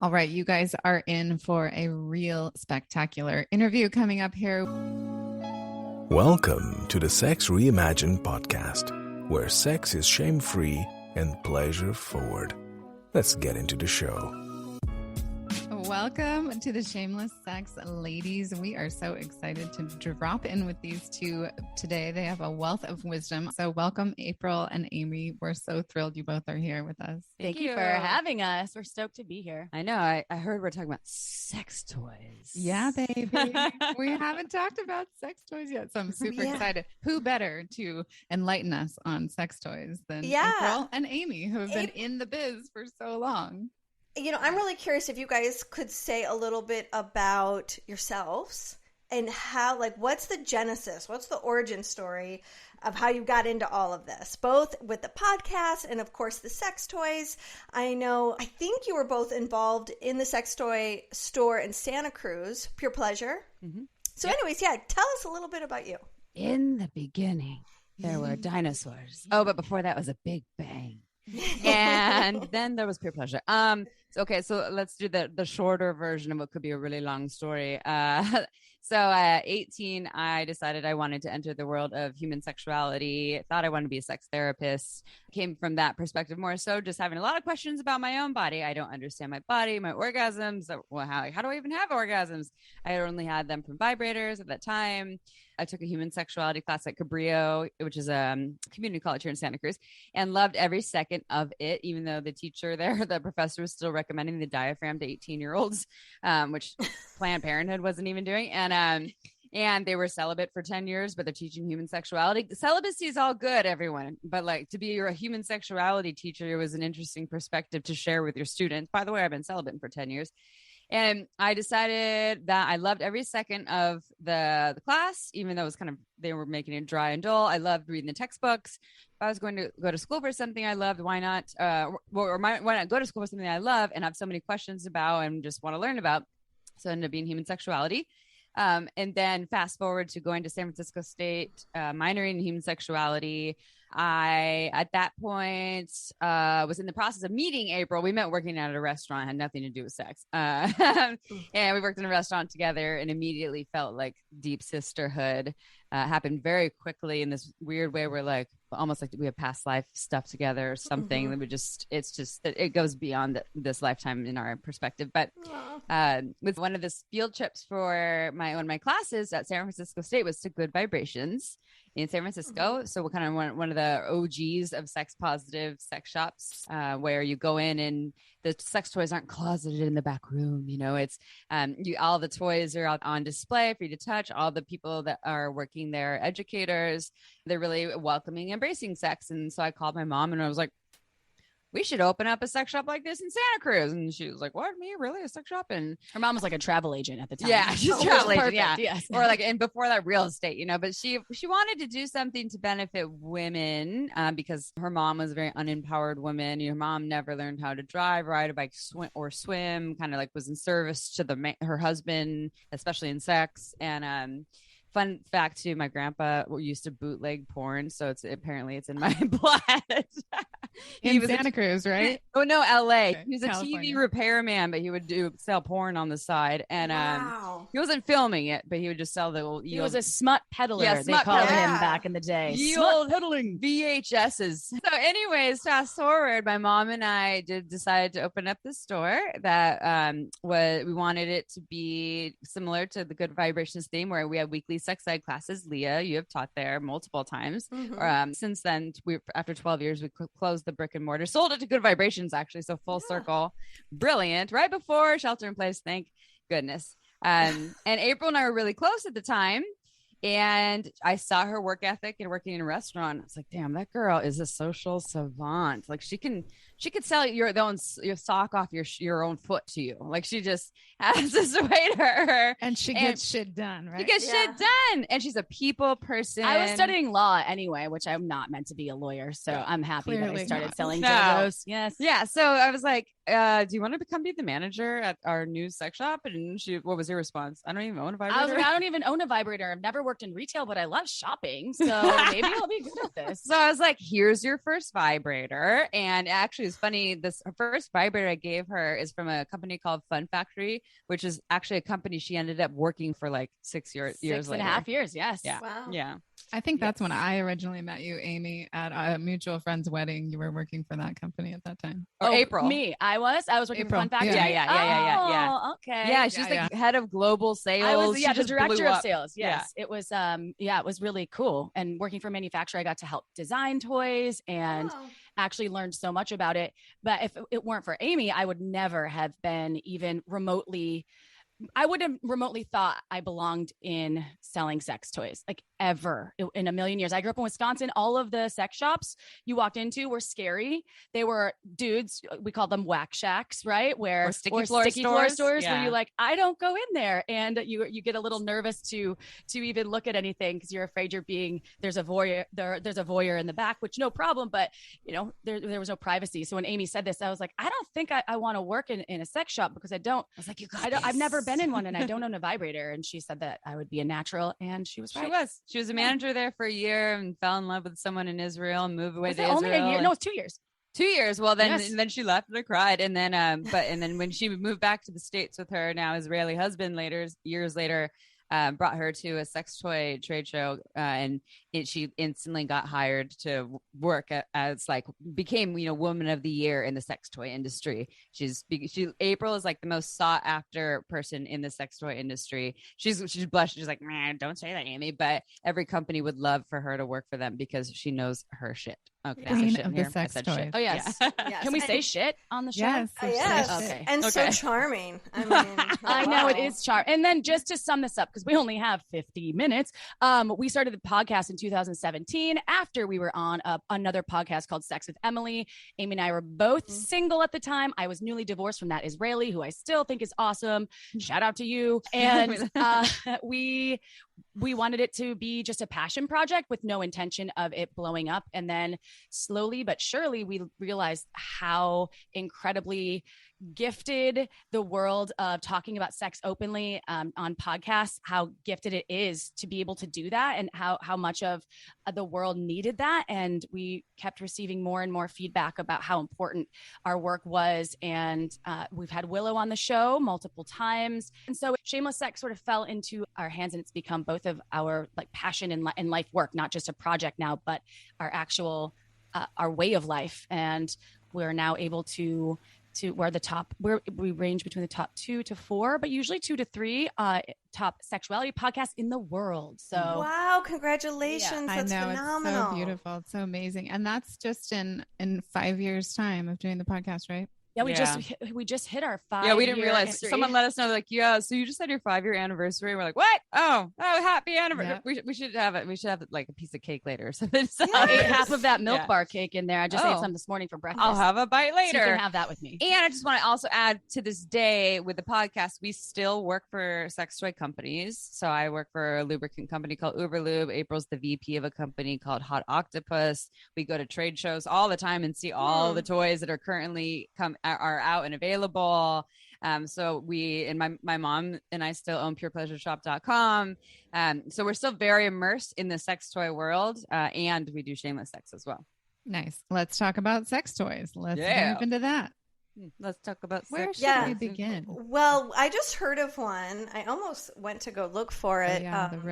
All right, you guys are in for a real spectacular interview coming up here. Welcome to the Sex Reimagined podcast, where sex is shame-free and pleasure-forward. Let's get into the show. Welcome to the Shameless Sex ladies. We are so excited to drop in with these two today. They have a wealth of wisdom. So welcome, April and Amy. We're so thrilled you both are here with us. Thank you for having us. We're stoked to be here. I know. I heard we're talking about sex toys. Yeah, baby. We haven't talked about sex toys yet, so I'm super excited. Who better to enlighten us on sex toys than April and Amy, who have been in the biz for so long? You know, I'm really curious if you guys could say a little bit about yourselves and how, like, what's the genesis? What's the origin story of how you got into all of this, both with the podcast and, of course, the sex toys? I think you were both involved in the sex toy store in Santa Cruz, Pure Pleasure. Mm-hmm. So anyways, tell us a little bit about you. In the beginning, there were dinosaurs. Oh, but before that was a big bang. And then there was Pure Pleasure. So let's do the shorter version of what could be a really long story. So at 18, I decided I wanted to enter the world of human sexuality. Thought I wanted to be a sex therapist. Came from that perspective more so, just having a lot of questions about my own body. I don't understand my body, my orgasms. Well, how do I even have orgasms? I had only had them from vibrators at that time. I took a human sexuality class at Cabrillo, which is a community college here in Santa Cruz, and loved every second of it, even though the teacher there, the professor, was still recommending the diaphragm to 18-year-olds, which Planned Parenthood wasn't even doing. And they were celibate for 10 years, but they're teaching human sexuality. Celibacy is all good, everyone. But like, to be a human sexuality teacher, it was an interesting perspective to share with your students. By the way, I've been celibate for 10 years. And I decided that I loved every second of the class, even though it was they were making it dry and dull. I loved reading the textbooks. If I was going to go to school for something I loved, why not? Why not go to school for something I love and have so many questions about and just want to learn about? So it ended up being human sexuality. And then fast forward to going to San Francisco State, minoring in human sexuality. I, at that point, was in the process of meeting April. We met working at a restaurant, had nothing to do with sex. And we worked in a restaurant together and immediately felt like deep sisterhood. Happened very quickly in this weird way where like, almost like we have past life stuff together or something. Mm-hmm. It goes beyond this lifetime in our perspective. But with one of the field trips for one of my classes at San Francisco State was to Good Vibrations in San Francisco. Mm-hmm. So we're kind of one of the OGs of sex positive sex shops, where you go in and the sex toys aren't closeted in the back room. You know, it's all the toys are out on display for you to touch. All the people that are working there, educators, they're really welcoming, embracing sex. And so I called my mom and I was like, we should open up a sex shop like this in Santa Cruz. And she was like, what, me? Really? A sex shop? And her mom was like a travel agent at the time. Yeah, she's a travel agent. Perfect, yeah. Yes. Or like, and before that, real estate, you know, but she wanted to do something to benefit women because her mom was a very unempowered woman. Her mom never learned how to drive, ride a bike, swim, kind of like was in service to her husband, especially in sex. And, fun fact too, my grandpa used to bootleg porn, so it's in my blood. He was Santa Cruz, right? Oh no, LA. Okay. He was a California. TV repairman, but he would sell porn on the side, and he wasn't filming it, but he would just sell he was a smut peddler. Yeah, they called him back in the day. Smut peddling VHSs. So, anyways, fast forward, my mom and I decided to open up the store that we wanted it to be similar to the Good Vibrations theme, where we have weekly sex ed classes. Leah, you have taught there multiple times. Mm-hmm. Since then, after 12 years, we closed the brick and mortar, sold it to Good Vibrations, actually. So full circle. Brilliant. Right before shelter in place. Thank goodness. And April and I were really close at the time. And I saw her work ethic and working in a restaurant. I was like, damn, that girl is a social savant. Like she could sell your sock off your own foot to you. Like she just has this way to her. And she gets shit done, right? She gets shit done. And she's a people person. I was studying law anyway, which I'm not meant to be a lawyer. So I'm happy that I started selling No. dildos. Yes. Yeah. So I was like, do you want to be the manager at our new sex shop? And what was your response? I don't even own a vibrator. I was like, I don't even own a vibrator. I've never worked in retail, but I love shopping. So maybe I'll be good at this. So I was like, here's your first vibrator. And actually was funny. Her first vibrator I gave her is from a company called Fun Factory, which is actually a company she ended up working for like 6 years later. 6.5 years. Yes. Yeah. Wow. Yeah. I think that's when I originally met you, Amy, at a mutual friend's wedding. You were working for that company at that time. Or April. Me. I was working for Fun Factory. Yeah. Oh, okay. Yeah. She's like head of global sales. I was the director of sales. Yes. It was it was really cool. And working for a manufacturer, I got to help design toys and actually learned so much about it. But if it weren't for Amy, I would never have been even remotely I would have remotely thought I belonged in selling sex toys, like ever in a million years. I grew up in Wisconsin. All of the sex shops you walked into were scary. They were dudes. We called them whack shacks, right? Or sticky floor stores where you're like, I don't go in there. And you get a little nervous to even look at anything because you're afraid there's a voyeur in the back, which no problem. But there was no privacy. So when Amy said this, I was like, I don't think I want to work in a sex shop because I was like, I've never been in one and I don't own a vibrator. And she said that I would be a natural, and she was right. She was a manager there for a year and fell in love with someone in Israel and moved away to Israel. Only a year? No, it's 2 years. 2 years. Well, then she left and I cried. And then, and then when she moved back to the States with her now Israeli husband years later, brought her to a sex toy trade show, and she instantly got hired to work as became woman of the year in the sex toy industry. April is like the most sought after person in the sex toy industry. She's blushed. She's like, man, don't say that, Amy. But every company would love for her to work for them because she knows her shit. Okay, queen of the sex toys. Shit. Oh yes. Yes. Can we say shit on the show? Yes. Yes. Okay. And so charming. I mean, I know it is charming. And then just to sum this up, because we only have 50 minutes, we started the podcast in 2017 after we were on another podcast called Sex with Emily. Amy and I were both single at the time. I was newly divorced from that Israeli who I still think is awesome. Shout out to you. And we wanted it to be just a passion project with no intention of it blowing up. And then slowly but surely, we realized how incredibly gifted the world of talking about sex openly on podcasts, how gifted it is to be able to do that, and how much of the world needed that. And we kept receiving more and more feedback about how important our work was. And we've had Willow on the show multiple times. And so Shameless Sex sort of fell into our hands, and it's become both of our passion and life work, not just a project now, but our actual our way of life. And we're now able to we're the top, we range between the top 2 to 4, but usually 2 to 3 top sexuality podcasts in the world. So wow, congratulations. That's phenomenal. It's so beautiful. It's so amazing. And that's just in 5 years time of doing the podcast, right? Yeah, we just hit our 5. Yeah, we didn't realize. History. Someone let us know, like, yeah, so you just had your 5-year anniversary. We're like, what? Oh, happy anniversary. Yeah. We should have it. We should have like a piece of cake later or something. So I ate half of that milk bar cake in there. I just ate some this morning for breakfast. I'll have a bite later. So you can have that with me. And I just want to also add, to this day with the podcast, we still work for sex toy companies. So I work for a lubricant company called Uberlube. April's the VP of a company called Hot Octopus. We go to trade shows all the time and see all the toys that are currently are out and available. So we and my mom and I still own purepleasureshop.com. So we're still very immersed in the sex toy world, and we do Shameless Sex as well. Nice. Let's talk about sex toys. Let's move into that. Let's talk about where should we begin? Well, I just heard of one. I almost went to go look for it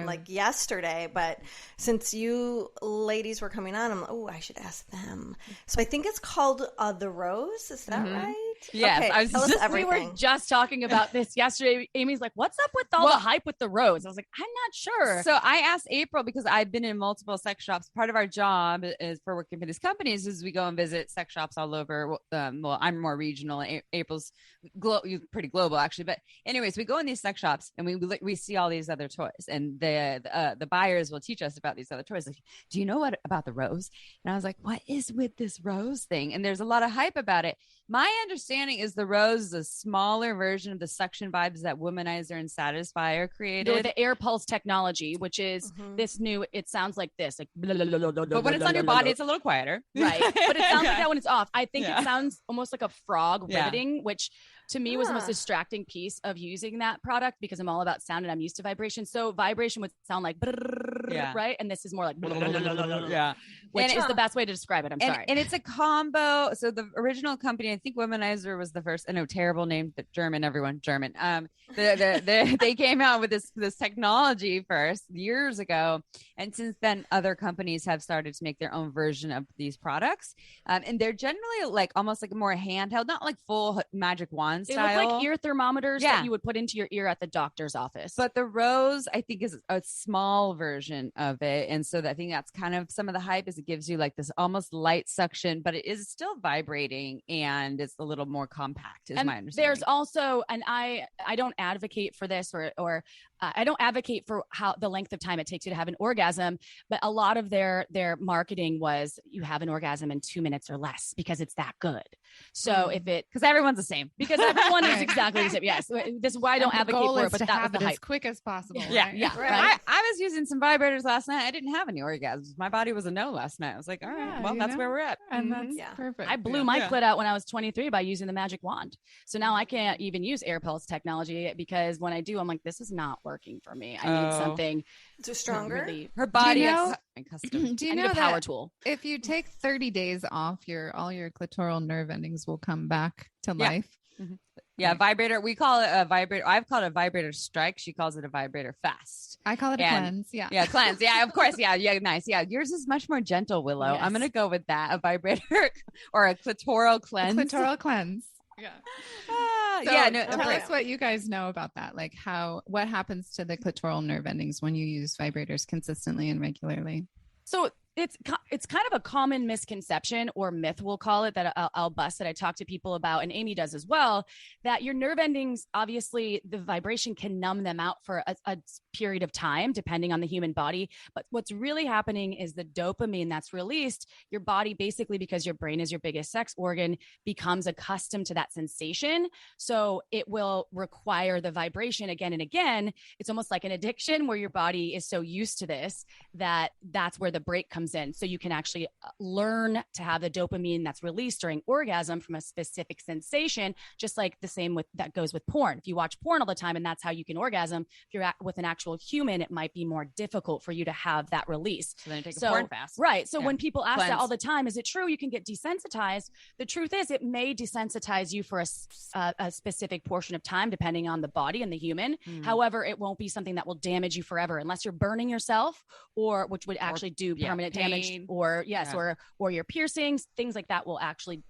like yesterday, but since you ladies were coming on, I'm like, I should ask them. So I think it's called The Rose. Is that right? Yes. Okay, we were just talking about this yesterday. Amy's like, what's up with all the hype with the rose? I was like, I'm not sure. So I asked April, because I've been in multiple sex shops. Part of our job is for working for these companies is we go and visit sex shops all over. Well, I'm more regional. April's pretty global, actually. But anyways, we go in these sex shops and we see all these other toys, and the buyers will teach us about these other toys. Like, do you know what about the rose? And I was like, what is with this rose thing? And there's a lot of hype about it. My understanding is the rose is a smaller version of the suction vibes that Womanizer and Satisfier created. The air pulse technology, which is this new, it sounds like this. Like, blah, blah, blah, blah, blah, but when it's on your body, it's a little quieter. Right. But it sounds like that when it's off. I think it sounds almost like a frog riveting, which to me was the most distracting piece of using that product, because I'm all about sound and I'm used to vibration. So vibration would sound like, right? And this is more like yeah. which is the best way to describe it. I'm sorry. And it's a combo. So the original company, I think Womanizer was the first. I know, terrible name, but German, everyone German. They came out with this technology first years ago, and since then other companies have started to make their own version of these products, and they're generally like almost like more handheld, not like full magic wand style. They look like ear thermometers that you would put into your ear at the doctor's office. But the Rose, I think, is a small version of it, and so I think that's kind of some of the hype. Is it gives you like this almost light suction, but it is still vibrating and it's a little more compact, is my understanding. There's also, and I don't advocate for this or I don't advocate for how the length of time it takes you to have an orgasm, but a lot of their marketing was you have an orgasm in 2 minutes or less because it's that good. So because everyone's the same, because everyone is exactly the same. Yes. This is why I don't advocate for it, but that was the hype. As quick as possible. Yeah. Right? Yeah. Right. I was using some vibrators last night. I didn't have any orgasms. My body was a no last night. I was like, all right, well, that's where we're at. And that's perfect. I blew my clit out when I was 23 by using the magic wand. So now I can't even use air pulse technology because when I do, I'm like, this is not working for me. I need something so stronger. Her body is custom. Do you I know need a power that tool. If you take 30 days off, all your clitoral nerve endings will come back to life. Mm-hmm. Yeah, vibrator. We call it a vibrator. I've called it a vibrator strike. She calls it a vibrator fast. I call it a cleanse. Yeah, cleanse. Yeah, of course. Yeah, nice. Yeah, yours is much more gentle, Willow. Yes. I'm gonna go with that. A vibrator or a clitoral cleanse. Clitoral cleanse. Yeah. Tell us what you guys know about that. Like what happens to the clitoral nerve endings when you use vibrators consistently and regularly? So it's kind of a common misconception or myth, we'll call it, that I'll bust, that I talk to people about, and Amy does as well, that your nerve endings, obviously the vibration can numb them out for a period of time, depending on the human body. But what's really happening is the dopamine that's released, your body basically, because your brain is your biggest sex organ, becomes accustomed to that sensation. So it will require the vibration again and again. It's almost like an addiction where your body is so used to this that's where the break comes in. So you can actually learn to have the dopamine that's released during orgasm from a specific sensation, just like the same that goes with porn. If you watch porn all the time and that's how you can orgasm, if you're with an actual human, it might be more difficult for you to have that release. So then you take a porn fast. Right. So when people ask that all the time, is it true you can get desensitized? The truth is it may desensitize you for a specific portion of time, depending on the body and the human. However, it won't be something that will damage you forever unless you're burning yourself, or which would actually do permanent damage, or your piercings, things like that will actually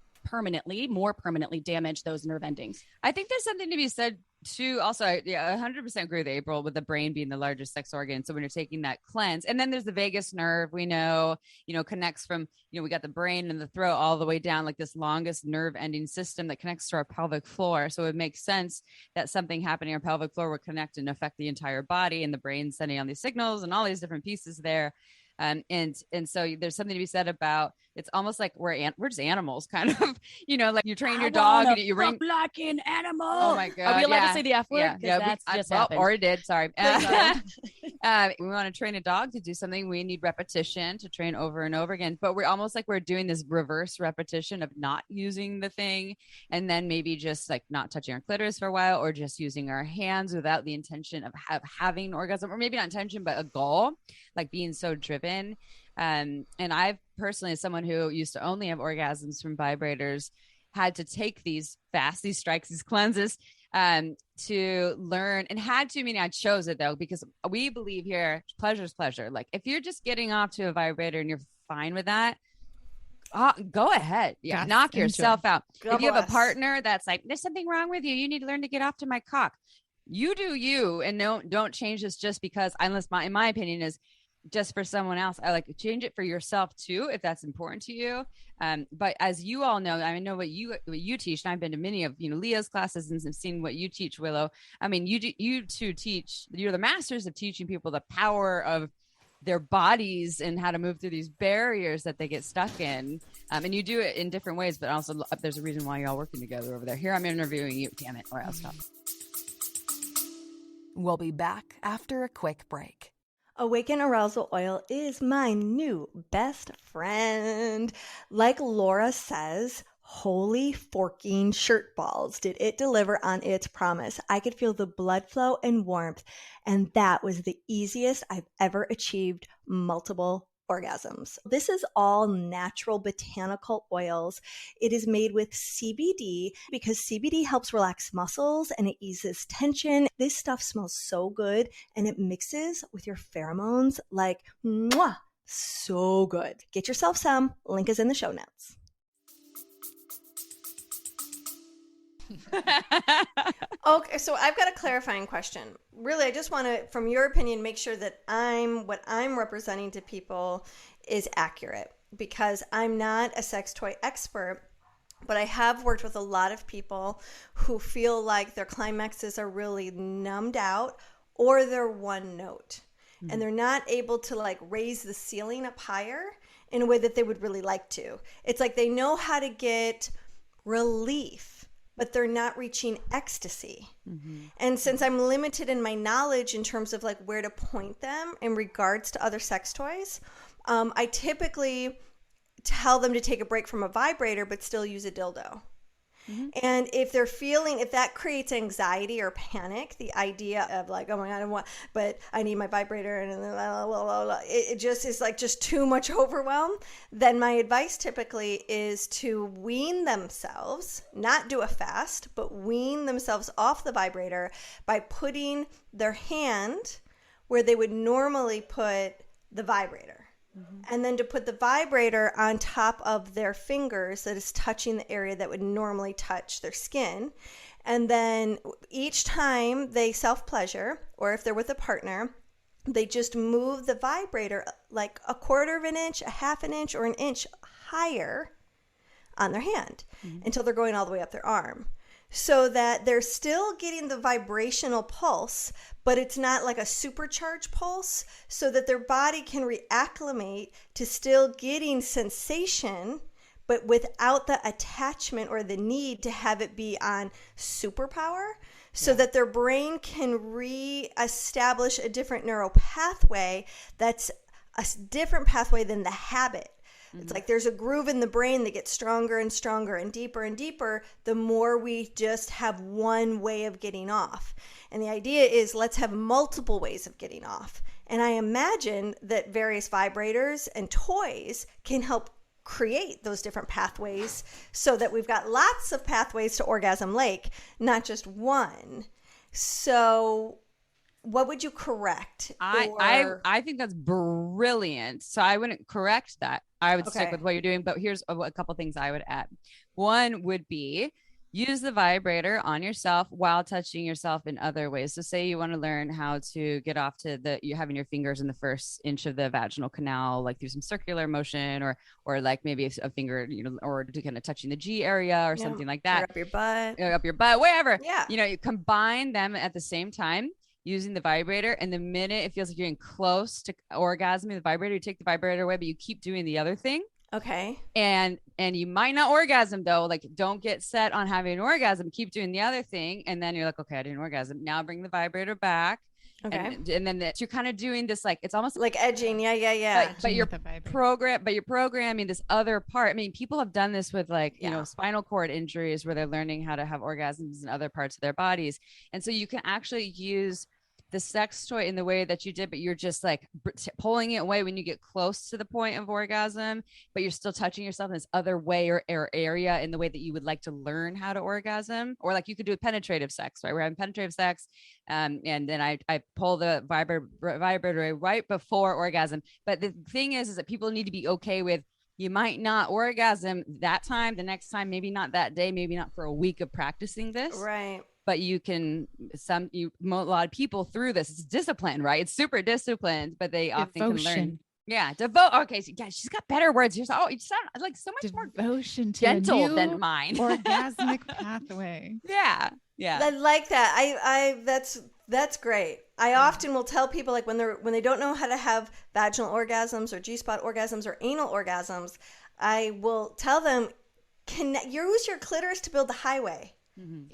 more permanently damage those nerve endings. I think there's something to be said too. Also, I 100% agree with April, with the brain being the largest sex organ. So when you're taking that cleanse, and then there's the vagus nerve, we know, connects from, we got the brain and the throat all the way down, like this longest nerve ending system that connects to our pelvic floor. So it makes sense that something happening in our pelvic floor would connect and affect the entire body, and the brain sending on these signals and all these different pieces there. And so there's something to be said about, it's almost like we're just animals, kind of, like you train your dog and you ring like an animal. Oh my God. Are we allowed to say the F word? Yeah. Happened. Or it did. Sorry. We want to train a dog to do something. We need repetition to train over and over again, but we're almost like we're doing this reverse repetition of not using the thing. And then maybe just like not touching our clitoris for a while, or just using our hands without the intention of having an orgasm, or maybe not intention, but a goal, like being so driven. And I've personally, as someone who used to only have orgasms from vibrators, had to take these strikes, these cleanses, to learn, and meaning I chose it though, because we believe here, pleasure is pleasure. Like if you're just getting off to a vibrator and you're fine with that, go ahead. Yeah. Knock yourself out. If you have a partner that's like, there's something wrong with you, you need to learn to get off to my cock. You do you, and don't change this just because, unless in my opinion is just for someone else. I like to change it for yourself too, if that's important to you. But as you all know, I know what you teach, and I've been to many of Leah's classes and seen what you teach, Willow. I mean, you two teach. You're the masters of teaching people the power of their bodies and how to move through these barriers that they get stuck in. And you do it in different ways, but also there's a reason why you're all working together over there. Here I'm interviewing you. Damn it, or I'll stop. We'll be back after a quick break. Awaken Arousal Oil is my new best friend. Like Laura says, Holy forking shirt balls, did it deliver on its promise. I could feel the blood flow and warmth, and that was the easiest I've ever achieved multiple orgasms. This is all natural botanical oils. It is made with CBD because CBD helps relax muscles and it eases tension. This stuff smells so good and it mixes with your pheromones like mwah, so good. Get yourself some. Link is in the show notes. Okay, so I've got a clarifying question. Really, I just want to, from your opinion, make sure that what I'm representing to people is accurate, because I'm not a sex toy expert, but I have worked with a lot of people who feel like their climaxes are really numbed out or they're one note. Mm-hmm. And they're not able to like raise the ceiling up higher in a way that they would really like to. It's like they know how to get relief, but they're not reaching ecstasy. Mm-hmm. And since I'm limited in my knowledge in terms of like where to point them in regards to other sex toys, I typically tell them to take a break from a vibrator, but still use a dildo. Mm-hmm. And if that creates anxiety or panic, the idea of like, oh my God, but I need my vibrator and blah, blah, blah, blah, it just is like just too much overwhelm, then my advice typically is to wean themselves, not do a fast, but wean themselves off the vibrator by putting their hand where they would normally put the vibrator. Mm-hmm. And then to put the vibrator on top of their fingers that is touching the area that would normally touch their skin. And then each time they self-pleasure, or if they're with a partner, they just move the vibrator like a quarter of an inch, a half an inch, or an inch higher on their hand until they're going all the way up their arm. So that they're still getting the vibrational pulse, but it's not like a supercharged pulse, so that their body can reacclimate to still getting sensation, but without the attachment or the need to have it be on superpower, so that their brain can reestablish a different neural pathway that's a different pathway than the habit. It's like there's a groove in the brain that gets stronger and stronger and deeper the more we just have one way of getting off. And the idea is let's have multiple ways of getting off. And I imagine that various vibrators and toys can help create those different pathways so that we've got lots of pathways to Orgasm Lake, not just one. So what would you correct? I think that's brilliant. So I wouldn't correct that. I would stick with what you're doing. But here's a couple things I would add. One would be use the vibrator on yourself while touching yourself in other ways. So say you want to learn how to get off to you having your fingers in the first inch of the vaginal canal, like through some circular motion, or like maybe a finger, or to kind of touching the G area or something like that. Or up your butt, wherever. Yeah. You combine them at the same time, using the vibrator, and the minute it feels like you're getting close to orgasming the vibrator, you take the vibrator away, but you keep doing the other thing. Okay. And you might not orgasm though. Like, don't get set on having an orgasm. Keep doing the other thing, and then you're like, okay, I didn't orgasm. Now bring the vibrator back. Okay. And then you're kind of doing this, like, it's almost like edging. Yeah. But you're programming this other part. I mean, people have done this with spinal cord injuries where they're learning how to have orgasms in other parts of their bodies. And so you can actually use the sex toy in the way that you did, but you're just like pulling it away when you get close to the point of orgasm, but you're still touching yourself in this other way or area in the way that you would like to learn how to orgasm. Or like you could do penetrative sex, right? We're having penetrative sex. And then I pull the vibrator right before orgasm. But the thing is that people need to be okay with, you might not orgasm that time, the next time, maybe not that day, maybe not for a week of practicing this. Right. But you can, a lot of people through this, it's disciplined, right? It's super disciplined, but they often can learn. Yeah. Okay. So yeah, she's got better words. You sound like so much more devotion to gentle than mine. Orgasmic pathway. Yeah. I like that. That's great. I often will tell people, like, when they don't know how to have vaginal orgasms or G-spot orgasms or anal orgasms, I will tell them, use your clitoris to build the highway.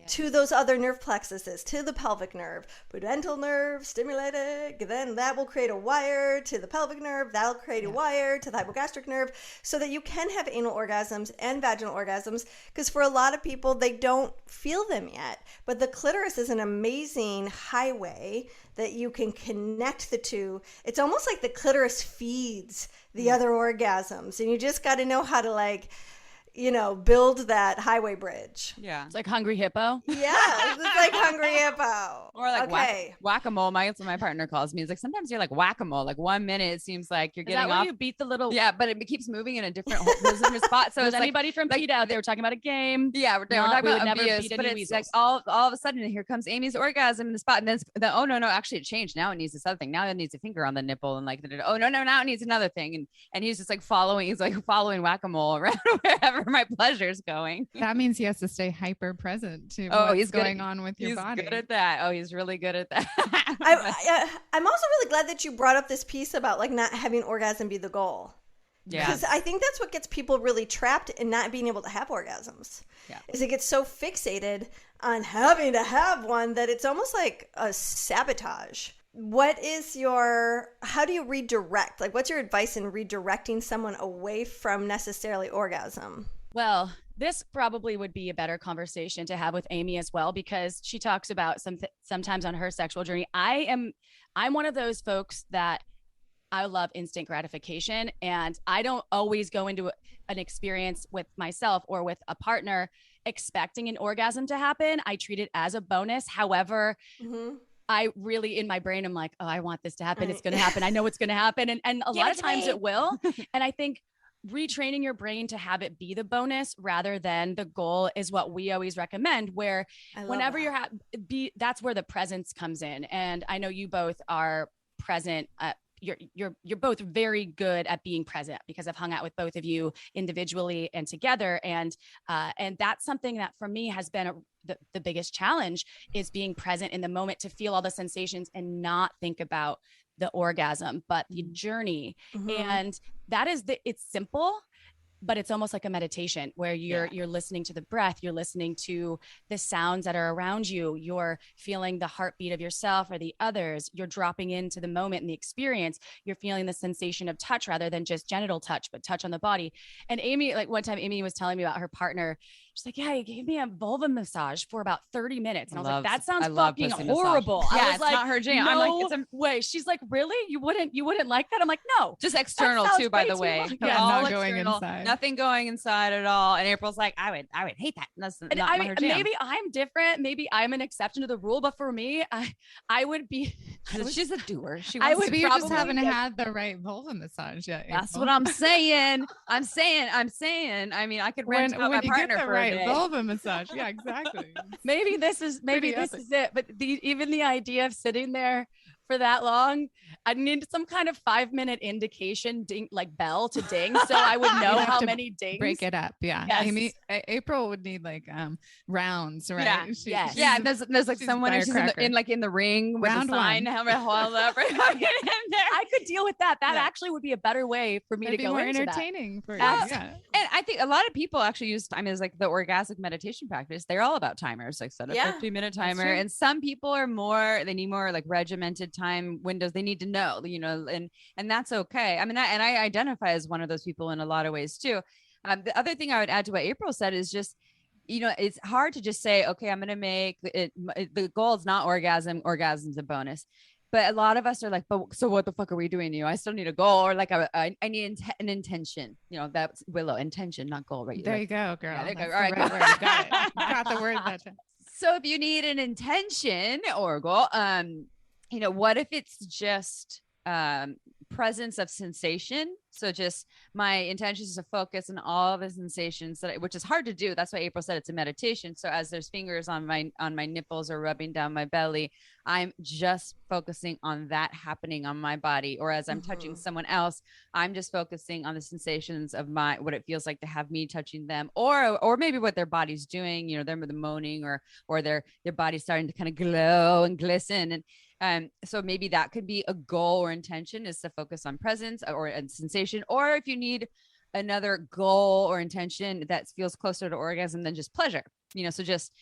to those other nerve plexuses, to the pelvic nerve, pudendal nerve, stimulated, then that will create a wire to the pelvic nerve, that'll create a wire to the hypogastric nerve, so that you can have anal orgasms and vaginal orgasms, because for a lot of people, they don't feel them yet. But the clitoris is an amazing highway that you can connect the two. It's almost like the clitoris feeds the other orgasms, and you just got to know how to like, you know, build that highway bridge. Yeah. It's like Hungry Hippo. Yeah, it's like Hungry Hippo. Or like whack-a-mole. That's what my partner calls me. It's like, sometimes you're like whack-a-mole. Like 1 minute, it seems like you're getting off. You beat the little. Yeah, but it keeps moving in a different spot. So it's anybody from PETA out there talking about a game? Yeah, we're talking about abuse, but it's like all of a sudden, here comes Amy's orgasm in the spot. And then, oh, no, actually it changed. Now it needs this other thing. Now it needs a finger on the nipple. And like, oh, no, now it needs another thing. And he's just like following whack-a-mole around wherever my pleasure's going. That means he has to stay hyper present to he's going on with your body. He's good at that. Oh, he's really good at that. I'm also really glad that you brought up this piece about like not having orgasm be the goal. Yeah. Because I think that's what gets people really trapped in not being able to have orgasms. Yeah. Is it gets so fixated on having to have one that it's almost like a sabotage. How do you redirect? Like, what's your advice in redirecting someone away from necessarily orgasm? Well, this probably would be a better conversation to have with Amy as well, because she talks about sometimes on her sexual journey. I'm one of those folks that I love instant gratification, and I don't always go into an experience with myself or with a partner expecting an orgasm to happen. I treat it as a bonus. However, I really, in my brain, I'm like, oh, I want this to happen. It's going to happen. I know it's going to happen. And a lot of times it will. And I think retraining your brain to have it be the bonus rather than the goal is what we always recommend, where whenever that's where the presence comes in. And I know you both are present. You're both very good at being present, because I've hung out with both of you individually and together. And that's something that for me has been the biggest challenge, is being present in the moment to feel all the sensations and not think about the orgasm, but the journey. And that is it's simple, but it's almost like a meditation where you're listening to the breath, you're listening to the sounds that are around you, you're feeling the heartbeat of yourself or the others, you're dropping into the moment and the experience, you're feeling the sensation of touch rather than just genital touch, but touch on the body. And Amy, like one time Amy was telling me about her partner. She's like, yeah, he gave me a vulva massage for about 30 minutes. And I was like, that sounds fucking horrible. Yeah, I was it's like, not her jam. No I'm like, it's a way. She's like, really? You wouldn't like that? I'm like, no. Just external too, by the way. Yeah, all not going inside. Nothing going inside at all. And April's like, I would hate that. That's not her jam. Maybe I'm different. Maybe I'm an exception to the rule. But for me, I would be. She's a doer. I would be. You just haven't had the right vulva massage yet. That's what I'm saying. I'm saying. I mean, I could rent out my partner for a day. Vulva massage. Yeah, exactly. Maybe this is it. But even the idea of sitting there for that long, I need some kind of 5-minute indication ding, like bell to ding, so I would know how many dings. Break it up. Yeah. Yes. April would need like rounds, right? Yeah. There's like someone who's in the ring with round a sign helmet held up. Right? I could deal with that. That actually would be a better way for me to go more into entertaining for you. Yeah. And I think a lot of people actually use time as like the orgasmic meditation practice. They're all about timers, like set a 50-minute timer. And some people they need more like regimented time windows. They need to know, and that's okay. I mean, I identify as one of those people in a lot of ways too. The other thing I would add to what April said is just, it's hard to just say, okay, I'm going to make it. The goal is not orgasm. Orgasm's a bonus. But a lot of us are like, but so what the fuck are we doing? I still need a goal, or like I need an intention. That's Willow, intention, not goal. Right? There you go, girl. Yeah, there you go. All right, word. Got it. Got the word. That time. So if you need an intention or goal, what if it's just presence of sensation? So just my intention is to focus on all the sensations which is hard to do. That's why April said it's a meditation. So as there's fingers on my nipples or rubbing down my belly, I'm just focusing on that happening on my body. Or as I'm touching someone else, I'm just focusing on the sensations of what it feels like to have me touching them, or maybe what their body's doing, them with the moaning or their body's starting to kind of glow and glisten. And so maybe that could be a goal or intention, is to focus on presence or a sensation. Or if you need another goal or intention that feels closer to orgasm than just pleasure, so just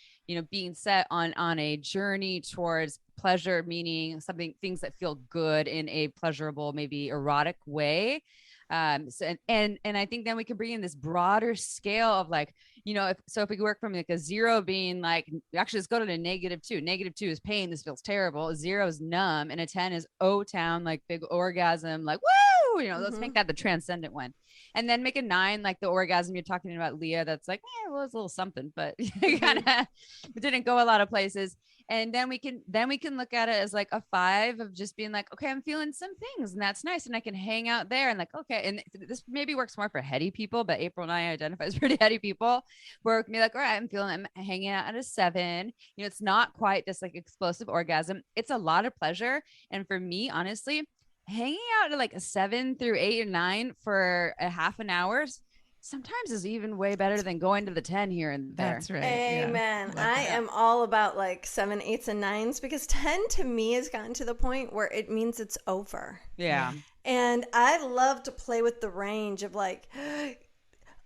being set on a journey towards pleasure, meaning things that feel good in a pleasurable, maybe erotic way. So and I think then we can bring in this broader scale of like, if we work from like a 0 being like, actually let's go to the -2. -2 is pain. This feels terrible. 0 is numb. And a 10 is town, like big orgasm, like, woo, let's make that the transcendent one. And then make a 9, like the orgasm you're talking about, Leah. That's like, well, it's a little something, but kind of didn't go a lot of places. And then we can look at it as like a 5 of just being like, okay, I'm feeling some things and that's nice. And I can hang out there and like, okay. And this maybe works more for heady people, but April and I identify as pretty heady people, where it can be like, all right, I'm hanging out at a 7. It's not quite this like explosive orgasm. It's a lot of pleasure. And for me, honestly, hanging out at like a 7 through 8 or 9 for a half an hour sometimes is even way better than going to the 10 here and there. That's right. Amen. Yeah. I am all about like 7, 8s, and 9s, because 10 to me has gotten to the point where it means it's over. Yeah. And I love to play with the range of like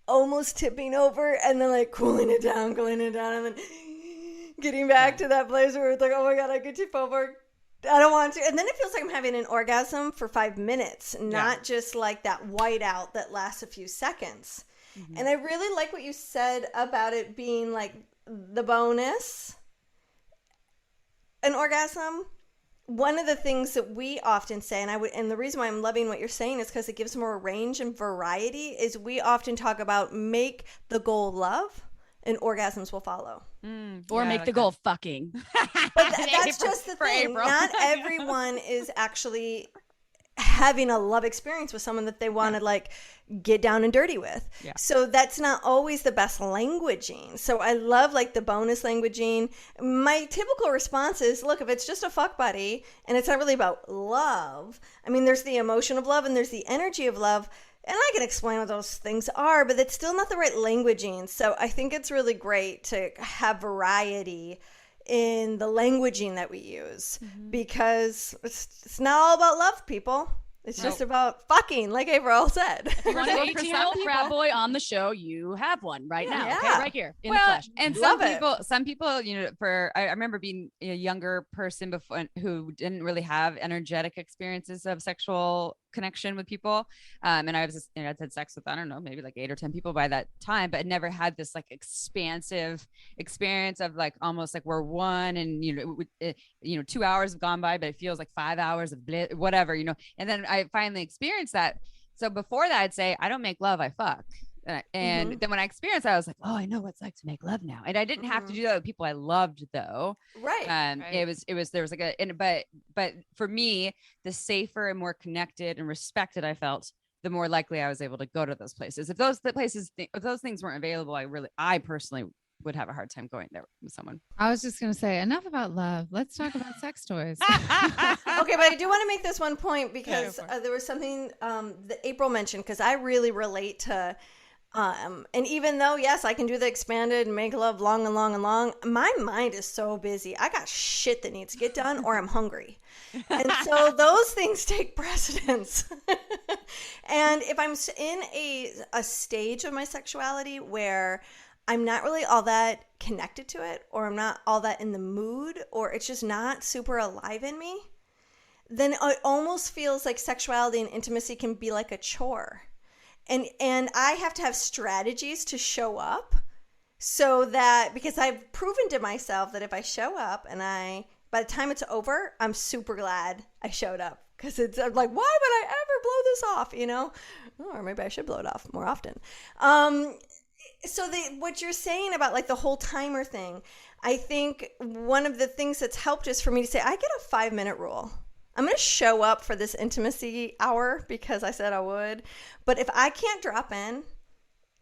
almost tipping over and then like cooling it down, and then getting back to that place where it's like, oh my God, I could tip over. I don't want to. And then it feels like I'm having an orgasm for 5 minutes, not just like that whiteout that lasts a few seconds. Mm-hmm. And I really like what you said about it being like the bonus, an orgasm. One of the things that we often say, and the reason why I'm loving what you're saying is because it gives more range and variety, is we often talk about make the goal love and orgasms will follow. Or make the goal fucking. But that's just the thing. Not everyone is actually having a love experience with someone that they want to like get down and dirty with. Yeah. So that's not always the best languaging. So I love like the bonus languaging. My typical response is, look, if it's just a fuck buddy and it's not really about love, I mean, there's the emotion of love and there's the energy of love. And I can explain what those things are, but it's still not the right languaging. So I think it's really great to have variety in the languaging that we use, because it's not all about love, people. It's just about fucking, like April said. If you want an 18-year-old frat boy on the show, you have one right now. Yeah. Okay, right here in the flesh. And some people, I remember being a younger person before who didn't really have energetic experiences of sexual connection with people. And I was I'd had sex with, I don't know, maybe like 8 or 10 people by that time, but never had this like expansive experience of like almost like we're one, and 2 hours have gone by, but it feels like 5 hours of bliss, whatever, and then I finally experienced that. So before that, I'd say, I don't make love, I fuck. And then when I experienced that, I was like, oh, I know what it's like to make love now. And I didn't have to do that with people I loved, though. Right. There was like but for me, the safer and more connected and respected I felt, the more likely I was able to go to those places. If those things weren't available, I personally would have a hard time going there with someone. I was just going to say, enough about love. Let's talk about sex toys. Okay, but I do want to make this one point, because there was something that April mentioned, because I really relate to, and even though, yes, I can do the expanded and make love long and long and long, my mind is so busy. I got shit that needs to get done, or I'm hungry. And so those things take precedence. And if I'm in a stage of my sexuality where I'm not really all that connected to it, or I'm not all that in the mood, or it's just not super alive in me, then it almost feels like sexuality and intimacy can be like a chore. And I have to have strategies to show up, so that, because I've proven to myself that if I show up and by the time it's over, I'm super glad I showed up, because I'm like, why would I ever blow this off, or maybe I should blow it off more often. So what you're saying about like the whole timer thing, I think one of the things that's helped is for me to say, I get a 5-minute rule. I'm going to show up for this intimacy hour because I said I would. But if I can't drop in,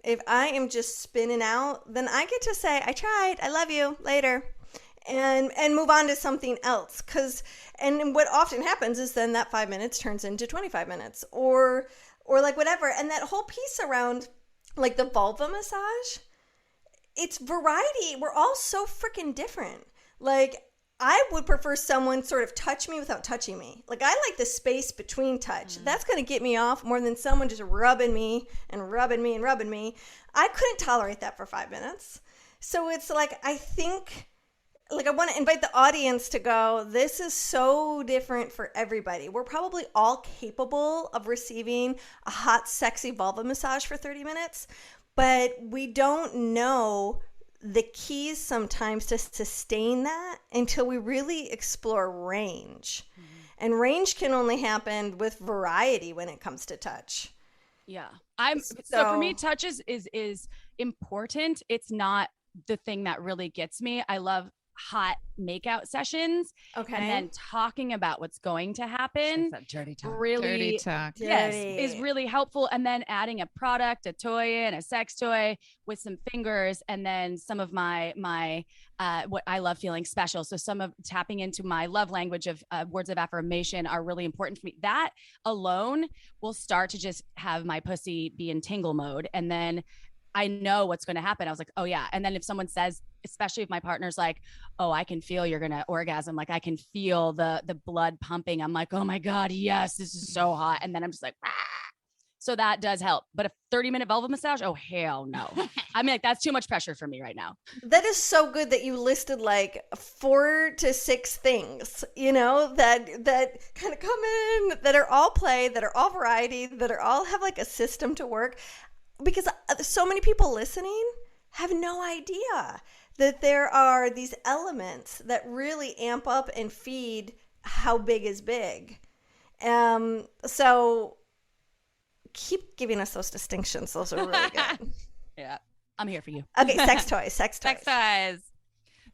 if I am just spinning out, then I get to say, I tried, I love you, later, and move on to something else. And what often happens is then that 5 minutes turns into 25 minutes or like whatever. And that whole piece around like the vulva massage, it's variety. We're all so freaking different. Like, I would prefer someone sort of touch me without touching me. Like, I like the space between touch. That's going to get me off more than someone just rubbing me and rubbing me and rubbing me. I couldn't tolerate that for 5 minutes. So it's like, I think like I want to invite the audience to go, this is so different for everybody. We're probably all capable of receiving a hot, sexy vulva massage for 30 minutes, but we don't know the keys sometimes to sustain that until we really explore range. And range can only happen with variety when it comes to touch. Yeah. So for me, touch is important. It's not the thing that really gets me. I love hot makeout sessions. Okay. And then talking about what's going to happen. That dirty talk. Really, dirty talk. Yes, is really helpful. And then adding a product, a toy and a sex toy with some fingers, and then some of my what I love feeling special. So some of tapping into my love language of words of affirmation are really important for me. That alone will start to just have my pussy be in tingle mode. And then I know what's going to happen. I was like, oh yeah. And then if someone says, especially if my partner's like, oh, I can feel you're going to orgasm. Like I can feel the blood pumping. I'm like, oh my God, yes, this is so hot. And then I'm just like, ah. So that does help. But a 30-minute vulva massage, oh, hell no. I mean, like that's too much pressure for me right now. That is so good that you listed like 4 to 6 things, you know, that kind of come in, that are all play, that are all variety, that are all have like a system to work. Because so many people listening have no idea that there are these elements that really amp up and feed how big is big. So keep giving us those distinctions. Those are really good. Yeah, I'm here for you. Okay, sex toys. Sex toys.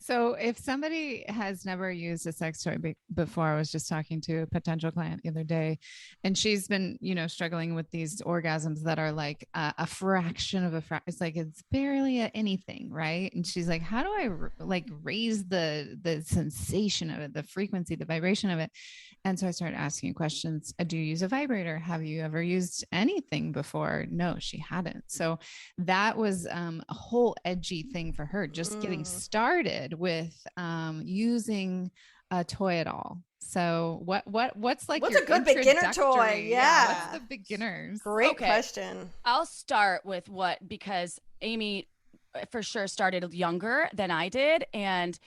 So if somebody has never used a sex toy before, I was just talking to a potential client the other day, and she's been, struggling with these orgasms that are like a fraction of a fraction. It's like, it's barely anything. Right. And she's like, how do I raise the sensation of it, the frequency, the vibration of it? And so I started asking questions. Do you use a vibrator? Have you ever used anything before? No, she hadn't. So that was a whole edgy thing for her, just getting started with using a toy at all. So what's like what's a good beginner toy? Yeah. What's the beginners? Great question. I'll start with because Amy for sure started younger than I did. And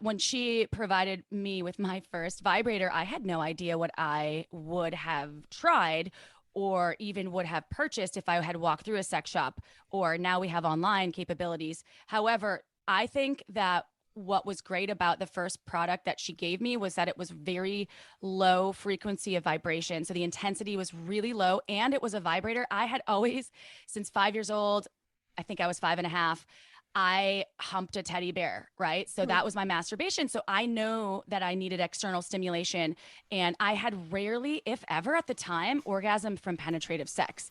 when she provided me with my first vibrator, I had no idea what I would have tried or even would have purchased if I had walked through a sex shop, or now we have online capabilities. However, I think that what was great about the first product that she gave me was that it was very low frequency of vibration. So the intensity was really low, and it was a vibrator. I had always, since 5 years old, I think I was 5.5, I humped a teddy bear, right? So that was my masturbation. So I know that I needed external stimulation, and I had rarely, if ever at the time, orgasm from penetrative sex.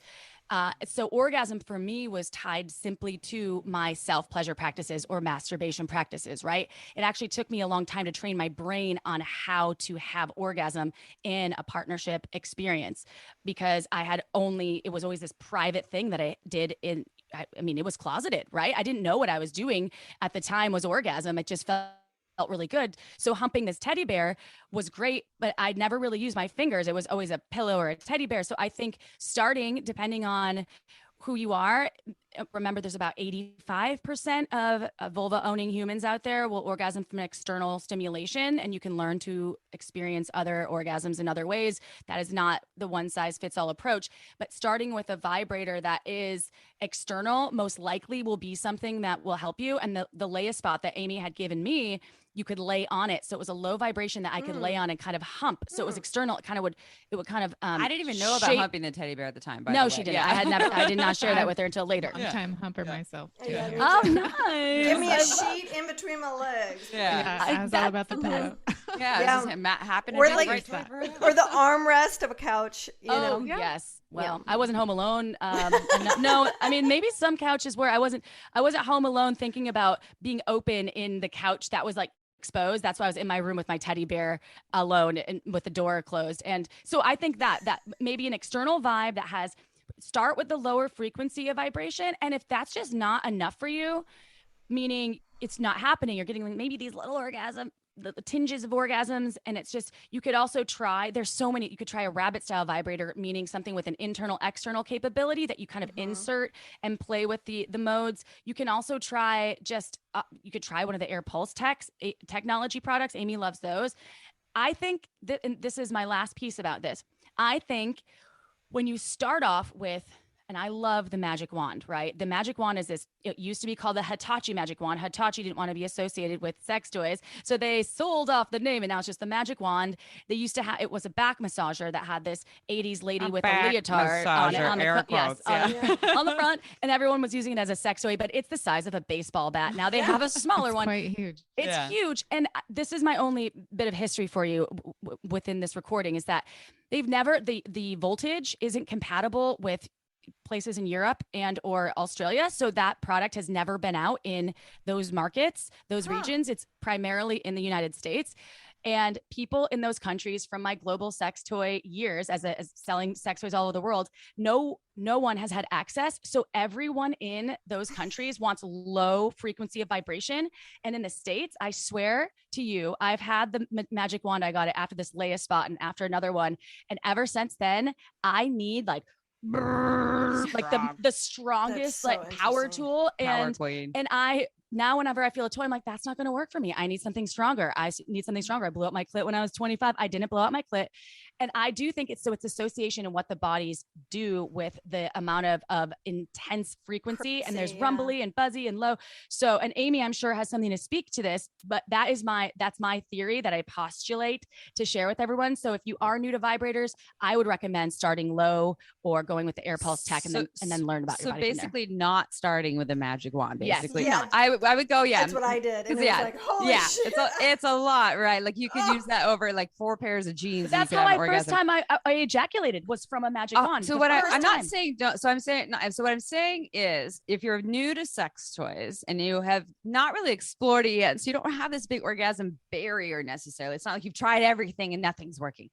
So orgasm for me was tied simply to my self-pleasure practices or masturbation practices, right? It actually took me a long time to train my brain on how to have orgasm in a partnership experience, because it was always this private thing that I did it was closeted, right? I didn't know what I was doing at the time was orgasm. It just felt really good. So humping this teddy bear was great, but I'd never really used my fingers. It was always a pillow or a teddy bear. So I think starting, depending on who you are, remember there's about 85% of vulva owning humans out there will orgasm from external stimulation, and you can learn to experience other orgasms in other ways. That is not the one size fits all approach, but starting with a vibrator that is external most likely will be something that will help you. And the lay spot that Amy had given me, you could lay on it. So it was a low vibration that I could lay on and kind of hump. So it was external. It would kind of, I didn't even know about humping the teddy bear at the time. No, she didn't. Yeah. I did not share that with her until later. I'm time humper myself too. Yeah, oh, nice. Give me a sheet in between my legs. I was all about the pillow. Yeah. Happened or to like, or the armrest of a couch. You know? Yes. Well, I wasn't home alone. No, I mean, maybe some couches where I wasn't home alone thinking about being open in the couch that was like exposed. That's why I was in my room with my teddy bear alone and with the door closed. And so I think that maybe an external vibe that has start with the lower frequency of vibration. And if that's just not enough for you, meaning it's not happening, you're getting maybe these little orgasms, the tinges of orgasms. And it's just, you could also try, there's so many, you could try a rabbit style vibrator, meaning something with an internal external capability that you kind of insert and play with the modes. You can also try you could try one of the Air Pulse technology products. Amy loves those. I think that, and this is my last piece about this, I think when you start off with, and I love the magic wand, right? The magic wand is this, it used to be called the Hitachi magic wand. Hitachi didn't want to be associated with sex toys. So they sold off the name and now it's just the magic wand. They used to have, it was a back massager that had this 80s lady with a leotard on it, on the front. And everyone was using it as a sex toy, but it's the size of a baseball bat. Now they have a smaller one. Quite huge. It's huge. And this is my only bit of history for you within this recording is that they've never, the voltage isn't compatible with places in Europe and or Australia. So that product has never been out in those markets, those regions. It's primarily in the United States. And people in those countries from my global sex toy years as selling sex toys all over the world, no one has had access. So everyone in those countries wants low frequency of vibration. And in the States, I swear to you, I've had the magic wand. I got it after this Leia spot and after another one. And ever since then, I need like the strongest like power tool and I now whenever I feel a toy, I'm like, that's not going to work for me. I need something stronger. I need something stronger. I blew up my clit when I was 25. I didn't blow out my clit. And I do think it's association and what the bodies do with the amount of intense frequency. And there's rumbly and buzzy and low. So, and Amy, I'm sure has something to speak to this, but that's my theory that I postulate to share with everyone. So if you are new to vibrators, I would recommend starting low or going with the Air Pulse tech and then learn about your body. So basically not starting with a magic wand, basically. Yes. I would go, That's what I did. And it was like, holy shit. It's a lot, right? Like you could use that over like 4 pairs of jeans. That's how first time I ejaculated was from a magic wand. So what I'm not saying, so I'm saying, so what I'm saying is if you're new to sex toys and you have not really explored it yet, so you don't have this big orgasm barrier necessarily. It's not like you've tried everything and nothing's working.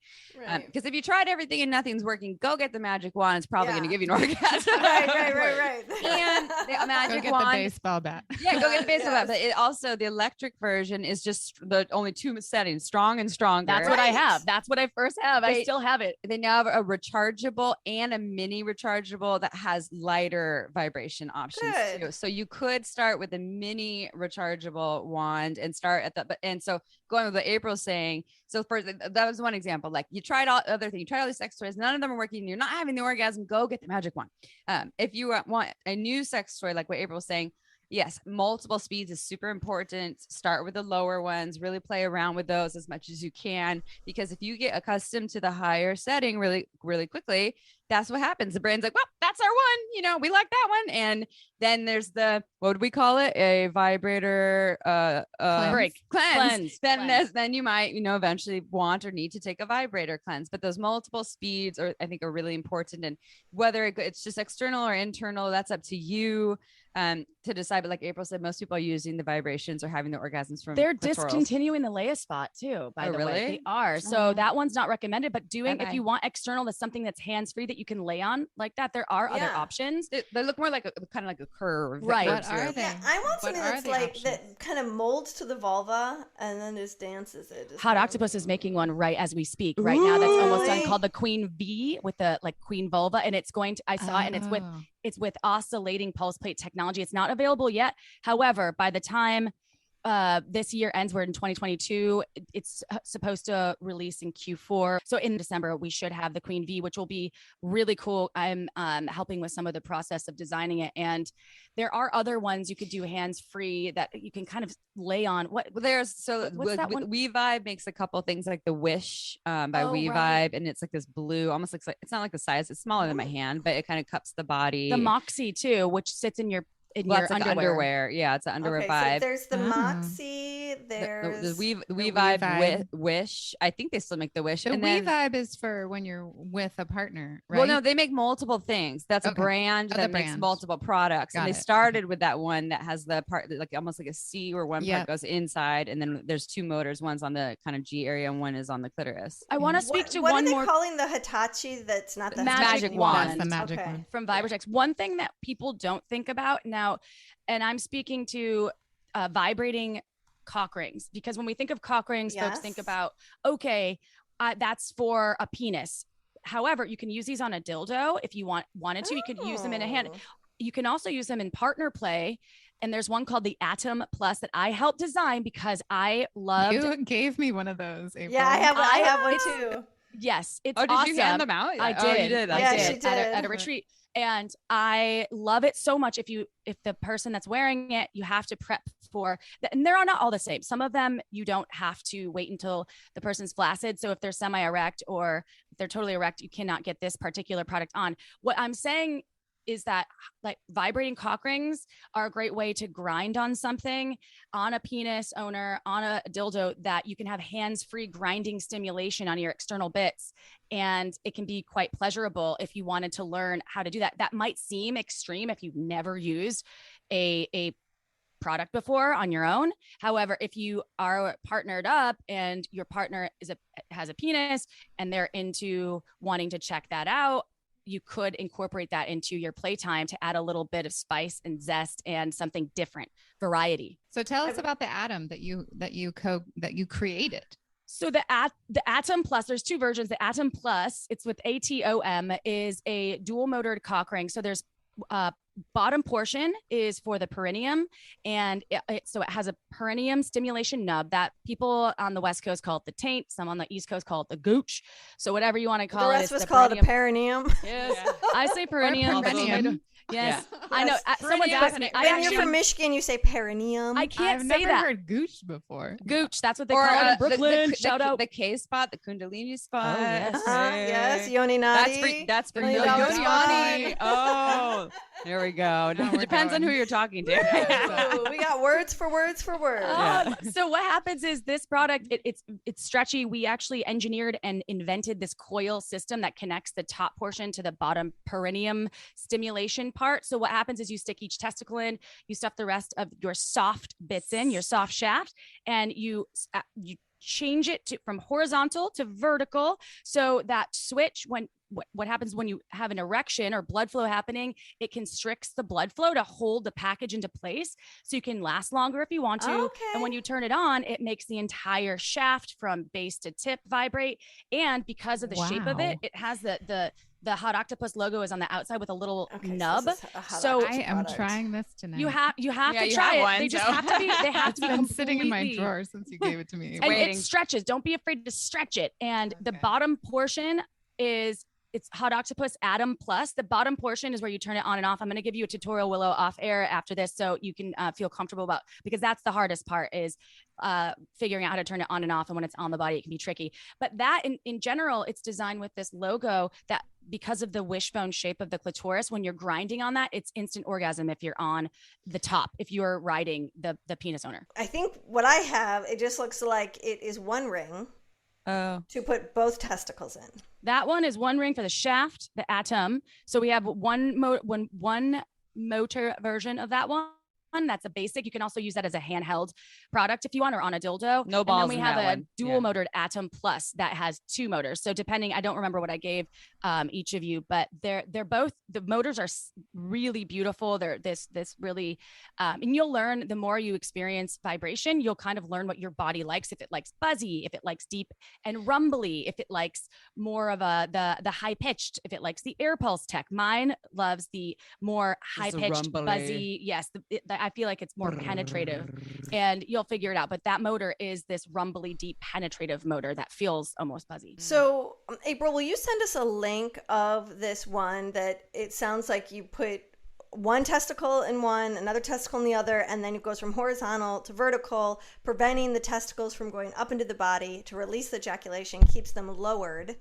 Because if you tried everything and nothing's working, go get the magic wand. It's probably going to give you an orgasm. Right. And the magic go wand. Get the baseball bat. Yeah, go get the baseball bat. But it also, the electric version is just the only 2 settings, strong and stronger. That's what I have. That's what I first have. I still have it. They now have a rechargeable and a mini rechargeable that has lighter vibration options too. So you could start with a mini rechargeable wand and start at that. And so going with what April's saying, so first, that was one example. Like you tried all other things, you tried all these sex toys, none of them are working. You're not having the orgasm. Go get the magic wand. If you want a new sex toy, like what April was saying, yes, multiple speeds is super important. Start with the lower ones, really play around with those as much as you can, because if you get accustomed to the higher setting really, really quickly, that's what happens. The brain's like, well, that's our one, we like that one. And then there's what would we call it? A vibrator, cleanse. Then you might, eventually want or need to take a vibrator cleanse, but those multiple speeds I think are really important. And whether it's just external or internal, that's up to you to decide. But like April said, most people are using the vibrations or having the orgasms from they're clitorals. Discontinuing the Leia spot too, by the way. They are. So that one's not recommended, but if you want external, that's something that's hands-free that you can lay on like that. There are other options. They look more like kind of like a curve. Right. What are they? Yeah, I want something that's like that kind of molds to the vulva and then just dances it. Hot Octopus is making one right as we speak right now. That's almost done, called the Queen V with the like Queen vulva. And it's going to, I saw it, and it's with oscillating pulse plate technology. It's not available yet. However, by the time this year ends, we're in 2022, it's supposed to release in Q4. So in December, we should have the Queen V, which will be really cool. I'm helping with some of the process of designing it. And there are other ones you could do hands-free that you can kind of lay on. WeVibe makes a couple things like the Wish by WeVibe. And it's like this blue, almost looks like, it's not like the size, it's smaller than my hand, but it kind of cups the body. The Moxie too, which sits in your underwear. Yeah, it's an underwear vibe. So there's the Moxie. There's the WeVibe Wish. I think they still make the Wish. The WeVibe is for when you're with a partner, right? Well, no, they make multiple things. That's a brand that makes multiple products. And they started with that one that has the part like almost like a C where one part goes inside, and then there's 2 motors. One's on the kind of G area, and one is on the clitoris. I want to speak to what one are they more. calling the Hitachi? That's not the magic wand. That's the magic wand from Vibratex. One thing that people don't think about now, and I'm speaking to vibrating cock rings, because when we think of cock rings, folks think about, okay, that's for a penis. However, you can use these on a dildo if you wanted to. You could use them in a hand. You can also use them in partner play. And there's one called the Atom Plus that I helped design because I loved. You gave me one of those, April. Yeah, I have one too. Yes, it's awesome. Did you hand them out? I did. Oh, you did. I did. At a retreat. And I love it so much. If the person that's wearing it, you have to prep for, and they're not all the same. Some of them, you don't have to wait until the person's flaccid. So if they're semi-erect or if they're totally erect, you cannot get this particular product on. What I'm saying is that like vibrating cock rings are a great way to grind on something, on a penis owner, on a dildo, that you can have hands-free grinding stimulation on your external bits. And it can be quite pleasurable if you wanted to learn how to do that. That might seem extreme if you've never used a product before on your own. However, if you are partnered up and your partner has a penis and they're into wanting to check that out, you could incorporate that into your playtime to add a little bit of spice and zest and something different, variety. So tell us about the Atom that you created. So the Atom Plus, there's two versions. The Atom Plus, it's with ATOM, is a dual motored cock ring. So there's bottom portion is for the perineum, and so it has a perineum stimulation nub that people on the West Coast call it the taint, some on the East Coast call it the gooch. So whatever you want to call it. The rest of us call it a perineum. Yes. Yeah. I say perineum. Yes. I know. Someone's asking me. When you're from Michigan, you say perineum. I can't I've say never that. heard gooch before. Gooch. That's what they call it in Brooklyn. Shout out the K spot, the Kundalini spot. Oh, yes. Yes. Yoni Nadi. That's for Yoni Nadi. Oh, there we go. Depends on who you're talking to. Ooh, we got words for words for words. So what happens is this product, it's stretchy. We actually engineered and invented this coil system that connects the top portion to the bottom perineum stimulation part. So what happens is you stick each testicle in, you stuff the rest of your soft bits in, your soft shaft, and you change it from horizontal to vertical. So that switch, when what happens when you have an erection or blood flow happening, it constricts the blood flow to hold the package into place so you can last longer if you want to. Okay. And when you turn it on, it makes the entire shaft from base to tip vibrate. And because of the shape of it, it has the Hot Octopus logo is on the outside with a little nub. So I am trying this tonight. You have to try it. One, they just have to be. They have to be been sitting in my drawer since you gave it to me. And it stretches. Don't be afraid to stretch it. And the bottom portion it's Hot Octopus Atom Plus. The bottom portion is where you turn it on and off. I'm going to give you a tutorial, Willow, off air after this, so you can feel comfortable because that's the hardest part is figuring out how to turn it on and off. And when it's on the body, it can be tricky. But that in general, it's designed with this logo that, because of the wishbone shape of the clitoris, when you're grinding on that, it's instant orgasm if you're on the top, if you're riding the penis owner. I think what I have, it just looks like it is one ring to put both testicles in. That one is one ring for the shaft, the Atom. So we have one motor version of that one. That's a basic. You can also use that as a handheld product if you want, or on a dildo. No balls. And then we have a dual motored Atom Plus that has two motors. So depending, I don't remember what I gave each of you, but they're both, the motors are really beautiful. They're this really, and you'll learn the more you experience vibration, you'll kind of learn what your body likes. If it likes buzzy, if it likes deep and rumbly, if it likes more of the high pitched, if it likes the air pulse tech. Mine loves the more high pitched, buzzy. Yes, I feel like it's more penetrative, and you'll figure it out. But that motor is this rumbly, deep, penetrative motor that feels almost buzzy. So, April, will you send us a link of this one that it sounds like you put one testicle in one, another testicle in the other, and then it goes from horizontal to vertical, preventing the testicles from going up into the body to release the ejaculation, keeps them lowered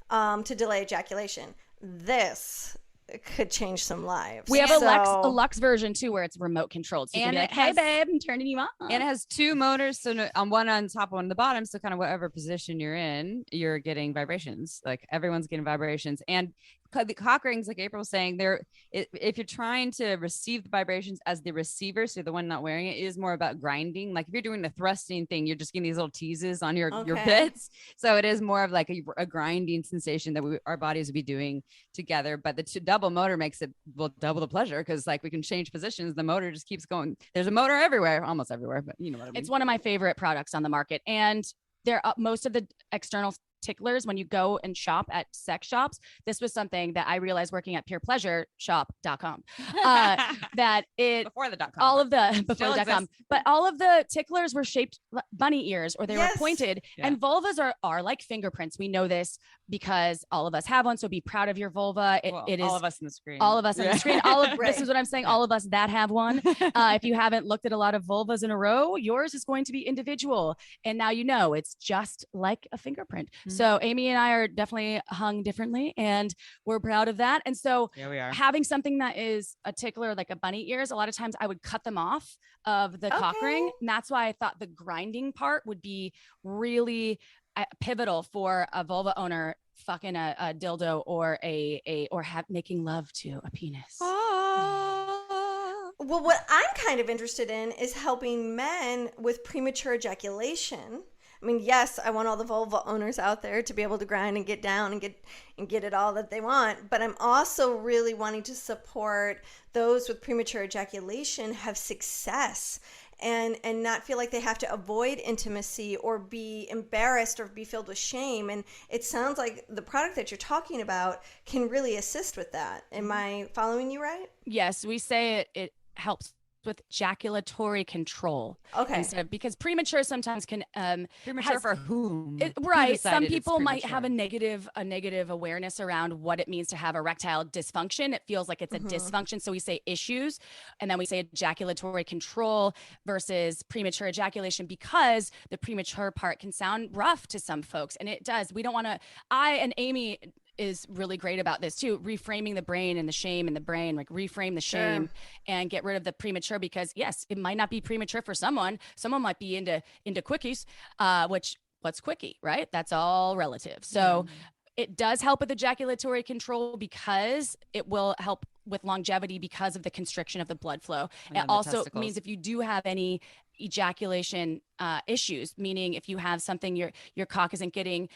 to delay ejaculation. This could change some lives. We have a Lux version too, where it's remote controlled. So you can be like, hey babe, I'm turning you on. And it has two motors, so on one on top, one on the bottom. So kind of whatever position you're in, you're getting vibrations. Like everyone's getting vibrations. And the cock rings, like April was saying, if you're trying to receive the vibrations as the receiver, so the one not wearing it, is more about grinding. Like if you're doing the thrusting thing, you're just getting these little teases on your bits. So it is more of like a grinding sensation that our bodies would be doing together. But the double motor makes it double the pleasure, because like we can change positions. The motor just keeps going. There's a motor everywhere, almost everywhere, but you know what I mean. It's one of my favorite products on the market, and most of the external ticklers, when you go and shop at sex shops, this was something that I realized working at purepleasureshop.com, that before the .com, all of the before the .com, but all of the ticklers were shaped bunny ears, or they were pointed. And vulvas are like fingerprints. We know this because all of us have one. So be proud of your vulva. It is all of us in the screen. All of us on the screen. This is what I'm saying. All of us that have one. If you haven't looked at a lot of vulvas in a row, yours is going to be individual. And now you know it's just like a fingerprint. So Amy and I are definitely hung differently, and we're proud of that. And so we are. Having something that is a tickler, like a bunny ears, a lot of times I would cut them off of the cock ring. And that's why I thought the grinding part would be really pivotal for a vulva owner fucking a dildo or making love to a penis. Well, what I'm kind of interested in is helping men with premature ejaculation. I mean, yes, I want all the vulva owners out there to be able to grind and get down and get it all that they want. But I'm also really wanting to support those with premature ejaculation have success and not feel like they have to avoid intimacy or be embarrassed or be filled with shame. And it sounds like the product that you're talking about can really assist with that. Am I following you right? Yes, we say it helps with ejaculatory control. Okay. Because premature sometimes can premature for whom? Right. Some people might have a negative awareness around what it means to have erectile dysfunction. It feels like it's a dysfunction. So we say issues, and then we say ejaculatory control versus premature ejaculation, because the premature part can sound rough to some folks, and it does. We don't want to. I and Amy is really great about this too, reframing the brain and the shame in the brain, like reframe the shame and get rid of the premature, because yes, it might not be premature for someone might be into quickies, what's quickie, right? That's all relative. So it does help with ejaculatory control because it will help with longevity because of the constriction of the blood flow. It also means if you do have any ejaculation issues, meaning if you have something your cock isn't getting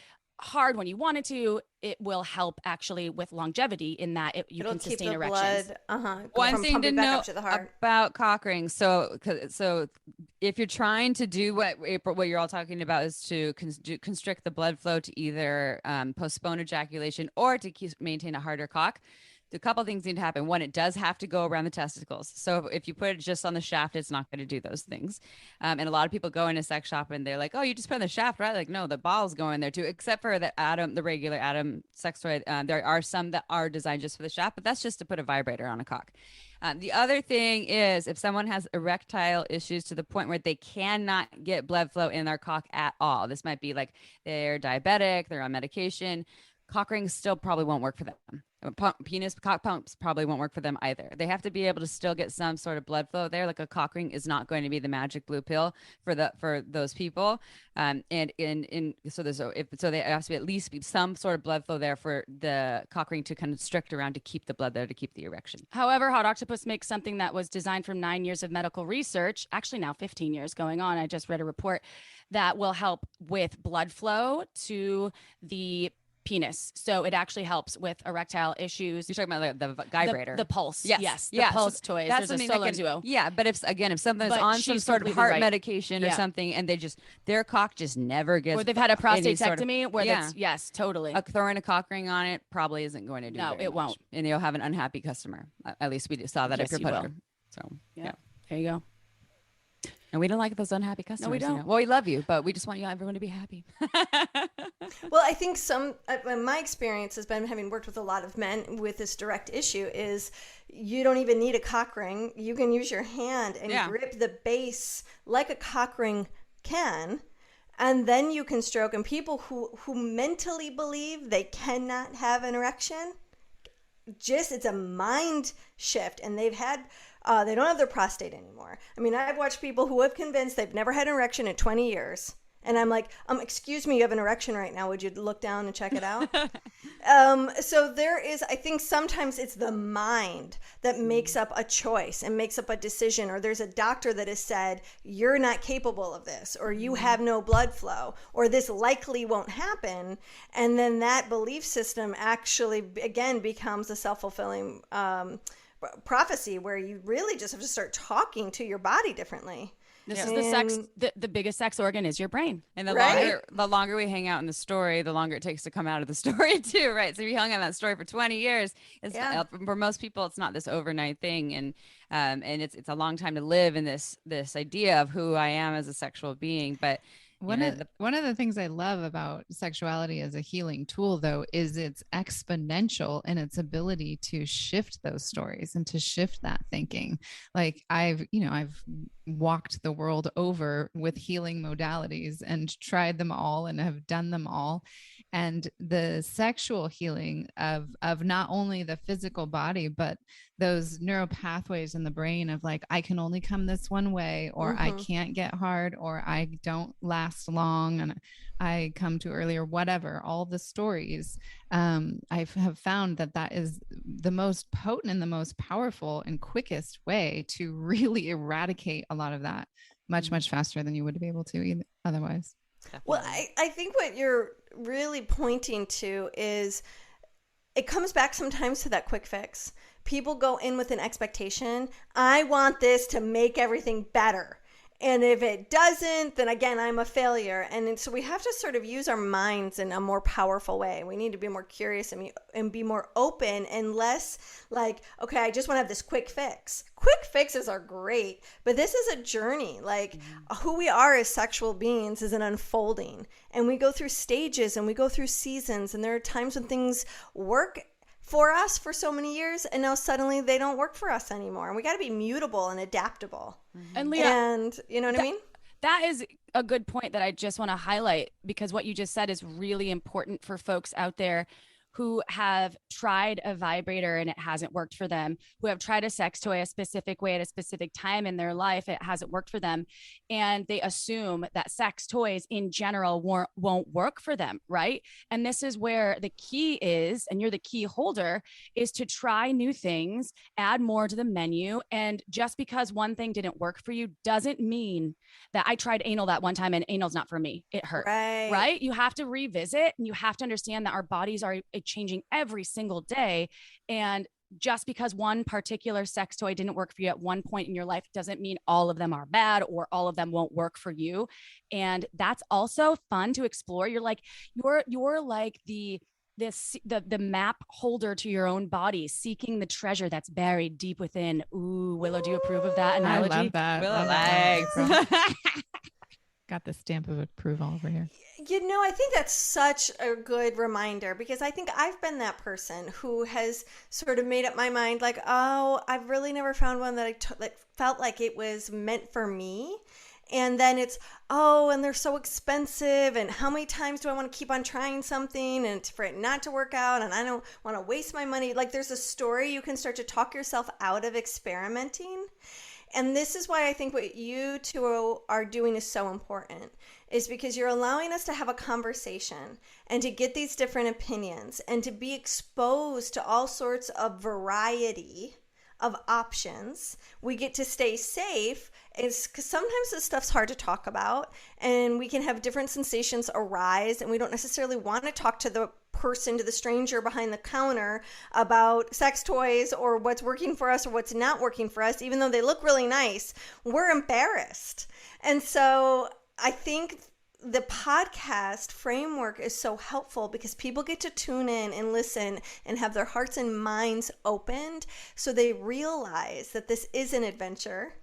hard when you want it to, it will help actually with longevity in that you can sustain erections. One thing to know about cock rings. So if you're trying to do what you're all talking about is to constrict the blood flow to either postpone ejaculation or to maintain a harder cock, a couple things need to happen. One, it does have to go around the testicles. So if you put it just on the shaft, it's not going to do those things. And a lot of people go in a sex shop and they're like, oh, you just put on the shaft, right? Like, no, the balls go in there too, except for the regular Atom sex toy. There are some that are designed just for the shaft, but that's just to put a vibrator on a cock. The other thing is if someone has erectile issues to the point where they cannot get blood flow in their cock at all, this might be like they're diabetic, they're on medication, cock rings still probably won't work for them. Cock pumps probably won't work for them either. They have to be able to still get some sort of blood flow there. Like a cock ring is not going to be the magic blue pill for those people. So there has to be at least some sort of blood flow there for the cock ring to constrict around to keep the blood there, to keep the erection. However, Hot Octopuss makes something that was designed from 9 years of medical research, actually now 15 years going on. I just read a report that will help with blood flow to the penis. So it actually helps with erectile issues. You're talking about the vibrator. The pulse. Yes. The pulse toys. There's a solo duo. Yeah. But if someone's on some sort of heart medication or something and their cock just never gets. Or they've had a prostatectomy where that's, yes, totally. Throwing a cock ring on it probably isn't going to do No, it won't. And you'll have an unhappy customer. At least we saw that at Pure Pleasure. So, yeah. There you go. And we don't like those unhappy customers. No, we don't. Well, we love you, but we just want everyone to be happy. Well, I think my experience has been, having worked with a lot of men with this direct issue, is you don't even need a cock ring. You can use your hand and grip the base like a cock ring can, and then you can stroke. And people who mentally believe they cannot have an erection, it's a mind shift, and they've had they don't have their prostate anymore. I mean, I've watched people who have convinced they've never had an erection in 20 years, And I'm like, excuse me, you have an erection right now. Would you look down and check it out? So there is, I think sometimes it's the mind that makes up a choice and makes up a decision, or there's a doctor that has said, you're not capable of this, or you have no blood flow, or this likely won't happen. And then that belief system actually, again, becomes a self-fulfilling prophecy where you really just have to start talking to your body differently. This is the biggest sex organ is your brain. And the longer we hang out in the story, the longer it takes to come out of the story too, right? So if you hung on that story for 20 years, for most people, it's not this overnight thing. And it's a long time to live in this idea of who I am as a sexual being. But one of the things I love about sexuality as a healing tool, though, is it's exponential in its ability to shift those stories and to shift that thinking. Like I've walked the world over with healing modalities and tried them all and have done them all. And the sexual healing of not only the physical body, but those neural pathways in the brain of like, I can only come this one way, or I can't get hard, or I don't last long and I come too early, or whatever, all the stories. I have found that is the most potent and the most powerful and quickest way to really eradicate a lot of that much, much faster than you would be able to otherwise. Definitely. Well, I think what you're really pointing to is it comes back sometimes to that quick fix. People go in with an expectation. I want this to make everything better. And if it doesn't, then again, I'm a failure. And so we have to sort of use our minds in a more powerful way. We need to be more curious and be more open and less like, okay, I just want to have this quick fix. Quick fixes are great, but this is a journey. Like who we are as sexual beings is an unfolding. And we go through stages and we go through seasons. And there are times when things work for us for so many years, and now suddenly they don't work for us anymore. And we got to be mutable and adaptable. And Leah, and you know what I mean? That is a good point that I just want to highlight, because what you just said is really important for folks out there who have tried a vibrator and it hasn't worked for them, who have tried a sex toy a specific way at a specific time in their life, it hasn't worked for them. And they assume that sex toys in general won't work for them, right? And this is where the key is, and you're the key holder, is to try new things, add more to the menu. And just because one thing didn't work for you doesn't mean that I tried anal that one time and anal's not for me. It hurt, right? You have to revisit, and you have to understand that our bodies are changing every single day. And just because one particular sex toy didn't work for you at one point in your life doesn't mean all of them are bad or all of them won't work for you. And that's also fun to explore. You're like the map holder to your own body, seeking the treasure that's buried deep within. Ooh, Willow, do you approve of that analogy? I love that. Willow likes. Got the stamp of approval over here. You know, I think that's such a good reminder, because I think I've been that person who has sort of made up my mind like, oh, I've really never found one that that felt like it was meant for me. And then it's, and they're so expensive. And how many times do I want to keep on trying something and for it not to work out? And I don't want to waste my money. Like there's a story you can start to talk yourself out of experimenting. And this is why I think what you two are doing is so important, is because you're allowing us to have a conversation and to get these different opinions and to be exposed to all sorts of variety of options. We get to stay safe, is because sometimes this stuff's hard to talk about, and we can have different sensations arise, and we don't necessarily want to talk to the stranger behind the counter about sex toys or what's working for us or what's not working for us, even though they look really nice. We're embarrassed. And so I think the podcast framework is so helpful because people get to tune in and listen and have their hearts and minds opened, so they realize that this is an adventure.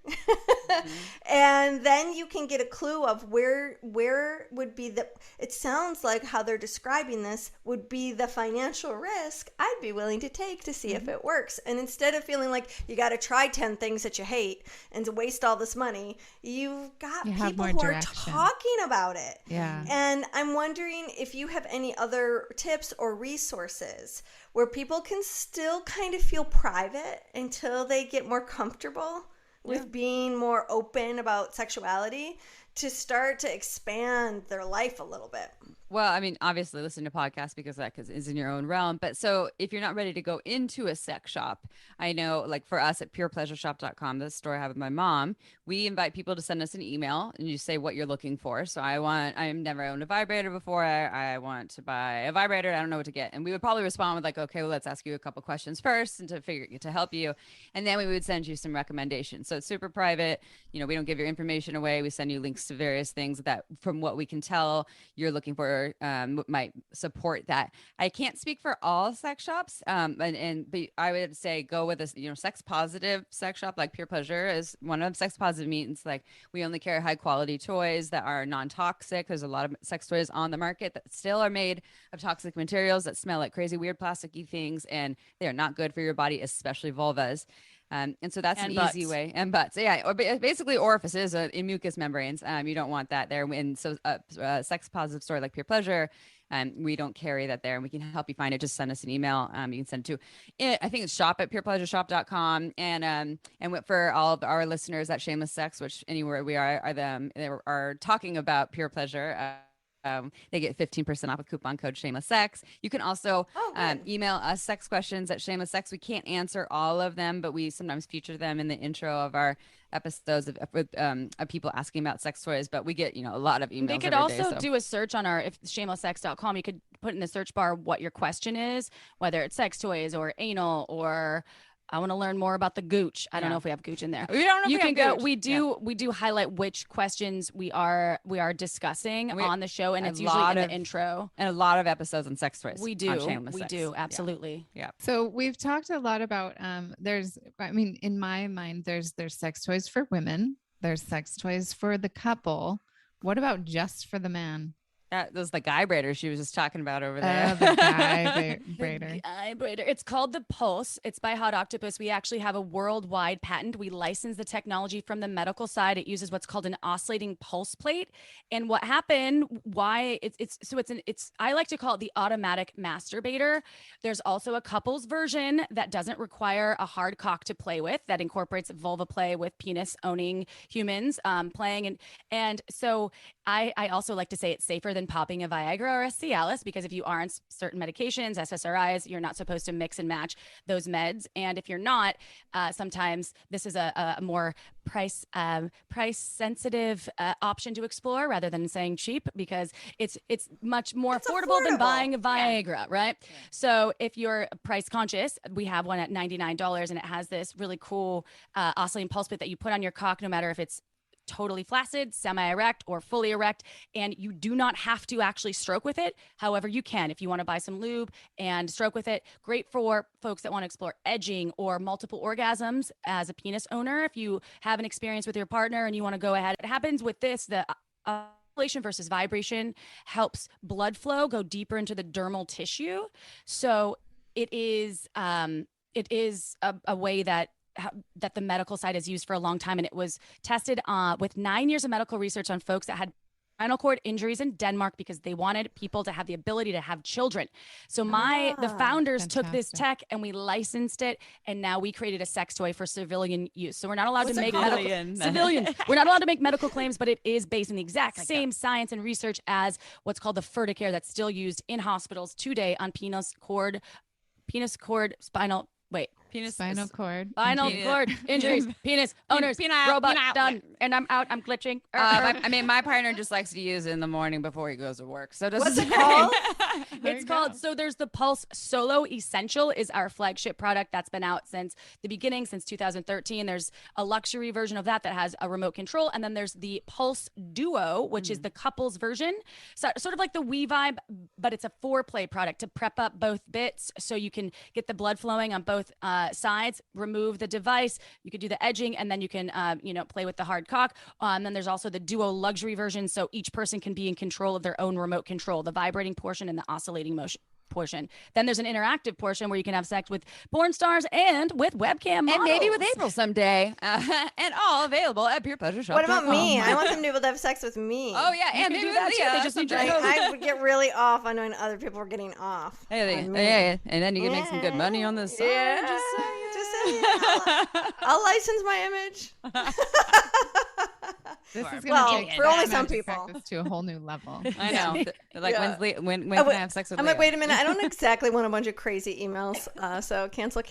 And then you can get a clue of where would be it sounds like how they're describing this would be the financial risk I'd be willing to take to see if it works. And instead of feeling like you got to try 10 things that you hate and to waste all this money, you've got people who are talking about it. Yeah. And I'm wondering if you have any other tips or resources where people can still kind of feel private until they get more comfortable with being more open about sexuality, to start to expand their life a little bit? Well, I mean, obviously listen to podcasts because that is in your own realm. But so if you're not ready to go into a sex shop, I know like for us at purepleasureshop.com, the store I have with my mom, we invite people to send us an email and you say what you're looking for. So I've never owned a vibrator before. I want to buy a vibrator. I don't know what to get. And we would probably respond with like, okay, well, let's ask you a couple questions first and to help you. And then we would send you some recommendations. So it's super private. You know, we don't give your information away. We send you links to various things that from what we can tell you're looking for might support that. I can't speak for all sex shops, but I would say go with a sex positive sex shop like Pure Pleasure is one of them. Sex positive means like we only carry high quality toys that are non-toxic. There's a lot of sex toys on the market that still are made of toxic materials that smell like crazy weird plasticky things, and they are not good for your body, especially vulvas. And so that's an easy way. And butts, yeah, or basically orifices in mucous membranes. You don't want that there. And so sex positive store like Pure Pleasure, we don't carry that there, and we can help you find it. Just send us an email. You can send it to, I think it's shop@purepleasureshop.com. And for all of our listeners at Shameless Sex, which anywhere we are talking about Pure Pleasure, they get 15% off with coupon code Shameless Sex. You can also email us sex questions at Shameless Sex. We can't answer all of them, but we sometimes feature them in the intro of our episodes of people asking about sex toys. But we get a lot of emails. They could also do a search on our shamelesssex.com. You could put in the search bar what your question is, whether it's sex toys or anal or I want to learn more about the gooch. I don't know if we have gooch in there. We don't know. You can go. We do highlight which questions we are discussing on the show, and it's usually in the intro. And a lot of episodes on sex toys. We do. Absolutely. Yeah. So we've talked a lot about in my mind, there's sex toys for women. There's sex toys for the couple. What about just for the man? Those the guy braiders she was just talking about over there. The guy braider. The guy braider. It's called the Pulse. It's by Hot Octopus. We actually have a worldwide patent. We license the technology from the medical side. It uses what's called an oscillating pulse plate. And what happened? Why it's I like to call it the automatic masturbator. There's also a couples version that doesn't require a hard cock to play with. That incorporates vulva play with penis owning humans playing and so I also like to say it's safer than popping a Viagra or a Cialis, because if you are on certain medications, SSRIs, you're not supposed to mix and match those meds. And if you're not, sometimes this is a more price sensitive option to explore rather than saying cheap, because it's much more affordable than buying a Viagra, right? Yeah. So if you're price conscious, we have one at $99, and it has this really cool oscillating pulse plate that you put on your cock, no matter if it's totally flaccid, semi-erect, or fully erect, and you do not have to actually stroke with it. However, you can if you want to buy some lube and stroke with it. Great for folks that want to explore edging or multiple orgasms as a penis owner. If you have an experience with your partner and you want to go ahead, it happens with this. The oscillation versus vibration helps blood flow go deeper into the dermal tissue. So it is a way that the medical side has used for a long time. And it was tested with 9 years of medical research on folks that had spinal cord injuries in Denmark because they wanted people to have the ability to have children. So the founders took this tech and we licensed it, and now we created a sex toy for civilian use. So we're not allowed to make civilian. We're not allowed to make medical claims, but it is based in the exact same science and research as what's called the Ferticare that's still used in hospitals today on spinal cord injuries, penis owners, robot done, and I'm out. I'm glitching. My partner just likes to use it in the morning before he goes to work. So what's it called? It's called. So there's the Pulse Solo Essential is our flagship product that's been out since the beginning, since 2013. There's a luxury version of that has a remote control, and then there's the Pulse Duo, which is the couples version. So sort of like the We Vibe, but it's a foreplay product to prep up both bits, so you can get the blood flowing on both sides, remove the device, you could do the edging, and then you can play with the hard cock. And then there's also the Duo luxury version, so each person can be in control of their own remote control, the vibrating portion and the oscillating motion portion. Then there's an interactive portion where you can have sex with porn stars and with webcam models. And maybe with April someday. And all available at purepleasureshop.com. What about me? I want them to be able to have sex with me. Oh, yeah. And maybe with Leah. They just need to I would get really off on when other people are getting off. And then you can make some good money on this side. Yeah. Just saying. I'll license my image. This is well, going to take for only some magic people practice to a whole new level. I know. Like, Yeah. when can I have sex with I'm Leo? like, wait a minute. I don't exactly want a bunch of crazy emails. So cancel.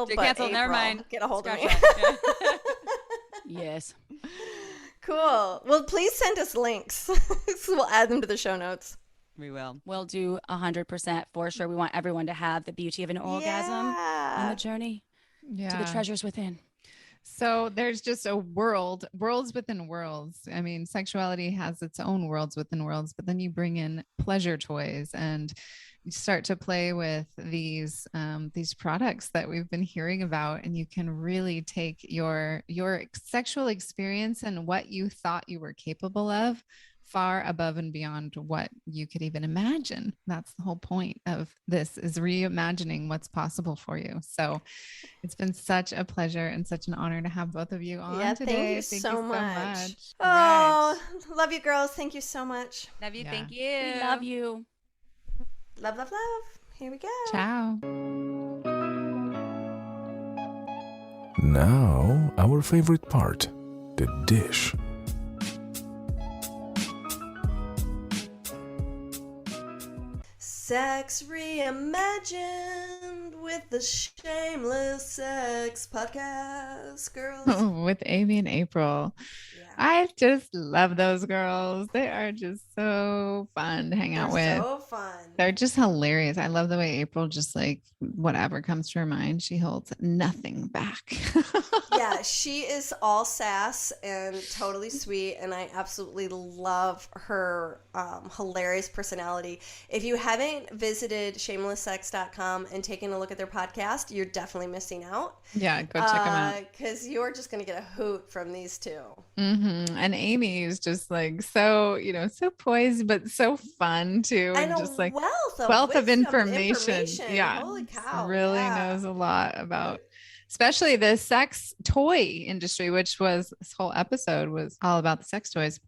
But Cancel. Never April, mind. Get a hold of me. Yes. Cool. Well, please send us links. So we'll add them to the show notes. We will. We'll do 100% for sure. We want everyone to have the beauty of an orgasm on the journey to the treasures within. So there's just a worlds within worlds. I mean, sexuality has its own worlds within worlds, but then you bring in pleasure toys and you start to play with these products that we've been hearing about, and you can really take your sexual experience and what you thought you were capable of far above and beyond what you could even imagine. That's the whole point of this, is reimagining what's possible for you. So it's been such a pleasure and such an honor to have both of you on today. Thank you so much. Oh, Right. love you girls. Thank you so much. Love you. Yeah. Thank you. We love you. Love. Here we go. Ciao. Now, our favorite part, the dish. Sex Reimagined with the Shameless Sex Podcast, girls. With Amy and April. Yeah. I just love those girls. They are just so fun to hang out with. So fun. They're just hilarious. I love the way April just like whatever comes to her mind, she holds nothing back. Yeah, she is all sass and totally sweet, and I absolutely love her hilarious personality. If you haven't visited shamelesssex.com and taken a look at their podcast, you're definitely missing out. Yeah, go check them out. Because you're just going to get a hoot from these two. Mm-hmm. And Amy is just like so, so poised, but so fun too. And just like wealth of information. Yeah. Holy cow. Really knows a lot about, especially the sex toy industry, which was this whole episode was all about the sex toys.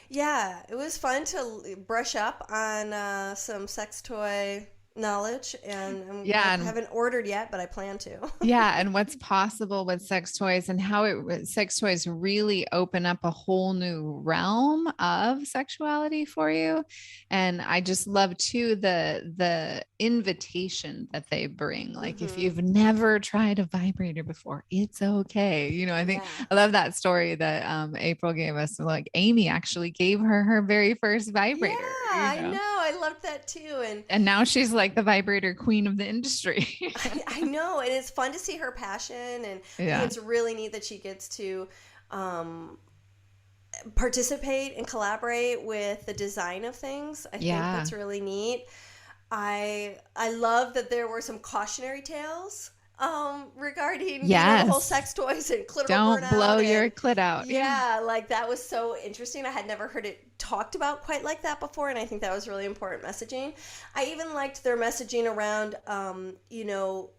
Yeah, it was fun to brush up on some sex toy knowledge, and I haven't ordered yet, but I plan to. Yeah, and what's possible with sex toys, and how sex toys really open up a whole new realm of sexuality for you. And I just love too the invitation that they bring. Like if you've never tried a vibrator before, it's okay. I think I love that story that April gave us. Like Amy actually gave her very first vibrator. Yeah, I know. I loved that too. And now she's like the vibrator queen of the industry. I know. And it's fun to see her passion. And I think it's really neat that she gets to participate and collaborate with the design of things. I think that's really neat. I love that there were some cautionary tales regarding the whole sex toys and clitoral Don't burnout blow your clit out. Yeah, like that was so interesting. I had never heard it talked about quite like that before, and I think that was really important messaging. I even liked their messaging around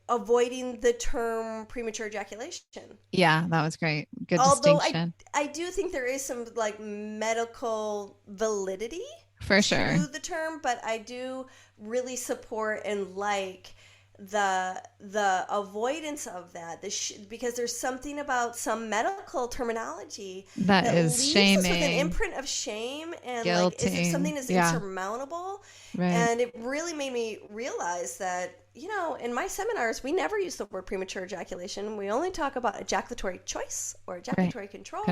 avoiding the term premature ejaculation. Yeah, that was great. Good distinction. I do think there is some like medical validity for sure to the term, but I do really support and like the avoidance of that, because there's something about some medical terminology that is shaming, with an imprint of shame and guilty. Like, is it something that's insurmountable? Right. And it really made me realize that in my seminars we never use the word premature ejaculation. We only talk about ejaculatory choice or ejaculatory control.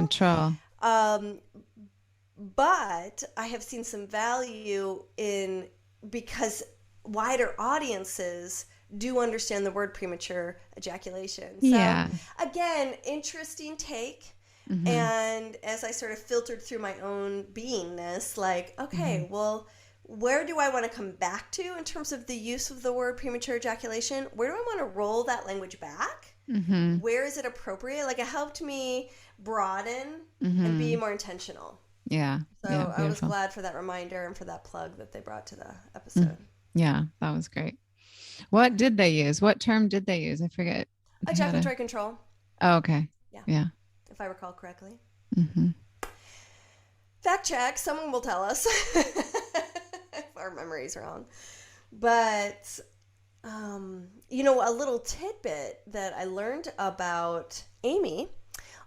But I have seen some value in, because wider audiences do understand the word premature ejaculation. So again, interesting take. And as I sort of filtered through my own beingness, like, okay, well, where do I want to come back to in terms of the use of the word premature ejaculation? Where do I want to roll that language back? Where is it appropriate? Like, it helped me broaden and be more intentional. Yeah. So I was glad for that reminder and for that plug that they brought to the episode. Yeah, that was great. What did they use? What term did they use? I forget. Ejaculatory control. Oh, okay. Yeah. If I recall correctly. Fact check. Someone will tell us if our memory's wrong. But, a little tidbit that I learned about Amy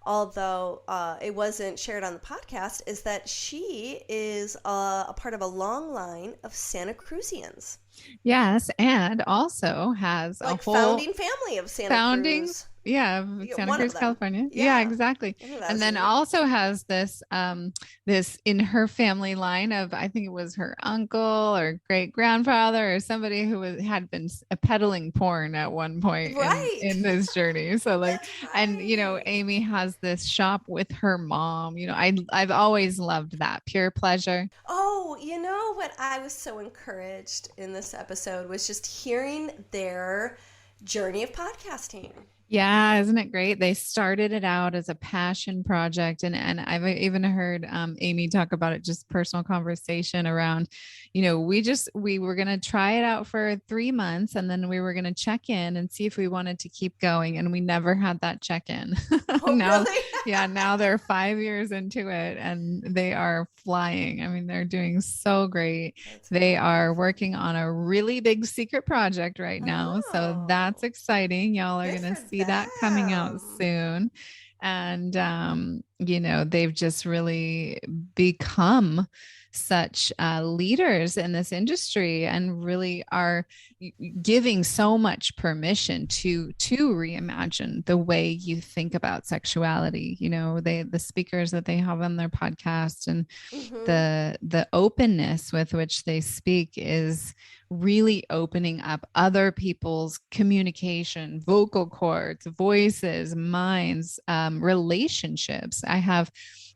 although it wasn't shared on the podcast, is that she is a part of a long line of Santa Cruzians. Yes, and also has like a whole founding family of Santa Cruz. Yeah, Santa Cruz, California. Yeah, exactly. And then also has this this in her family line of, I think it was her uncle or great grandfather or somebody who had been peddling porn at one point in this journey. So like, and you know, Amy has this shop with her mom. You know, I've always loved that pure pleasure. Oh, you know what? I was so encouraged in this episode was just hearing their journey of podcasting. Yeah, isn't it great? They started it out as a passion project, and I've even heard Amy talk about it, just personal conversation around, you know, we were going to try it out for 3 months, and then we were going to check in and see if we wanted to keep going, and we never had that check in. Oh, now, really? Yeah, now they're 5 years into it, and they are flying. I mean, they're doing so great. They are working on a really big secret project right now, so that's exciting. Y'all are going to see that coming out soon. And you know, they've just really become such leaders in this industry and really are giving so much permission to reimagine the way you think about sexuality. You know, the speakers that they have on their podcast and the openness with which they speak is really opening up other people's communication, vocal cords, voices, minds, relationships. I have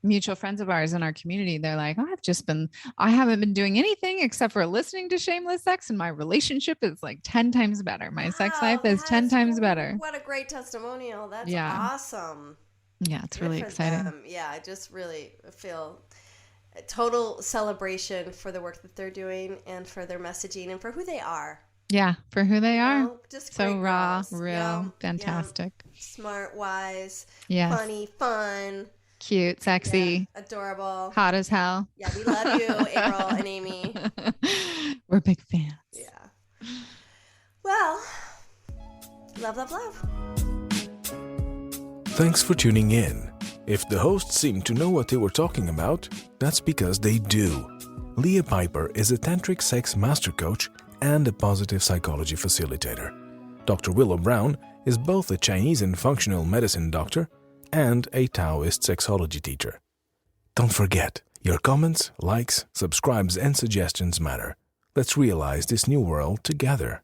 mutual friends of ours in our community. They're like, I haven't been doing anything except for listening to Shameless Sex, and my relationship is like 10 times better. My sex life is 10 times better. What a great testimonial. That's awesome. Yeah, it's really exciting. Yeah, I just really feel a total celebration for the work that they're doing and for their messaging and for who they are. Yeah, for who they are. Know, just so raw, girls. real, fantastic. Smart, wise, funny, fun. Cute, sexy, adorable, hot as hell. Yeah, we love you, April and Amy. We're big fans. Yeah. Well, love, love, love. Thanks for tuning in. If the hosts seemed to know what they were talking about, that's because they do. Leah Piper is a tantric sex master coach and a positive psychology facilitator. Dr. Willow Brown is both a Chinese and functional medicine doctor and a Taoist sexology teacher. Don't forget, your comments, likes, subscribes, and suggestions matter. Let's realize this new world together.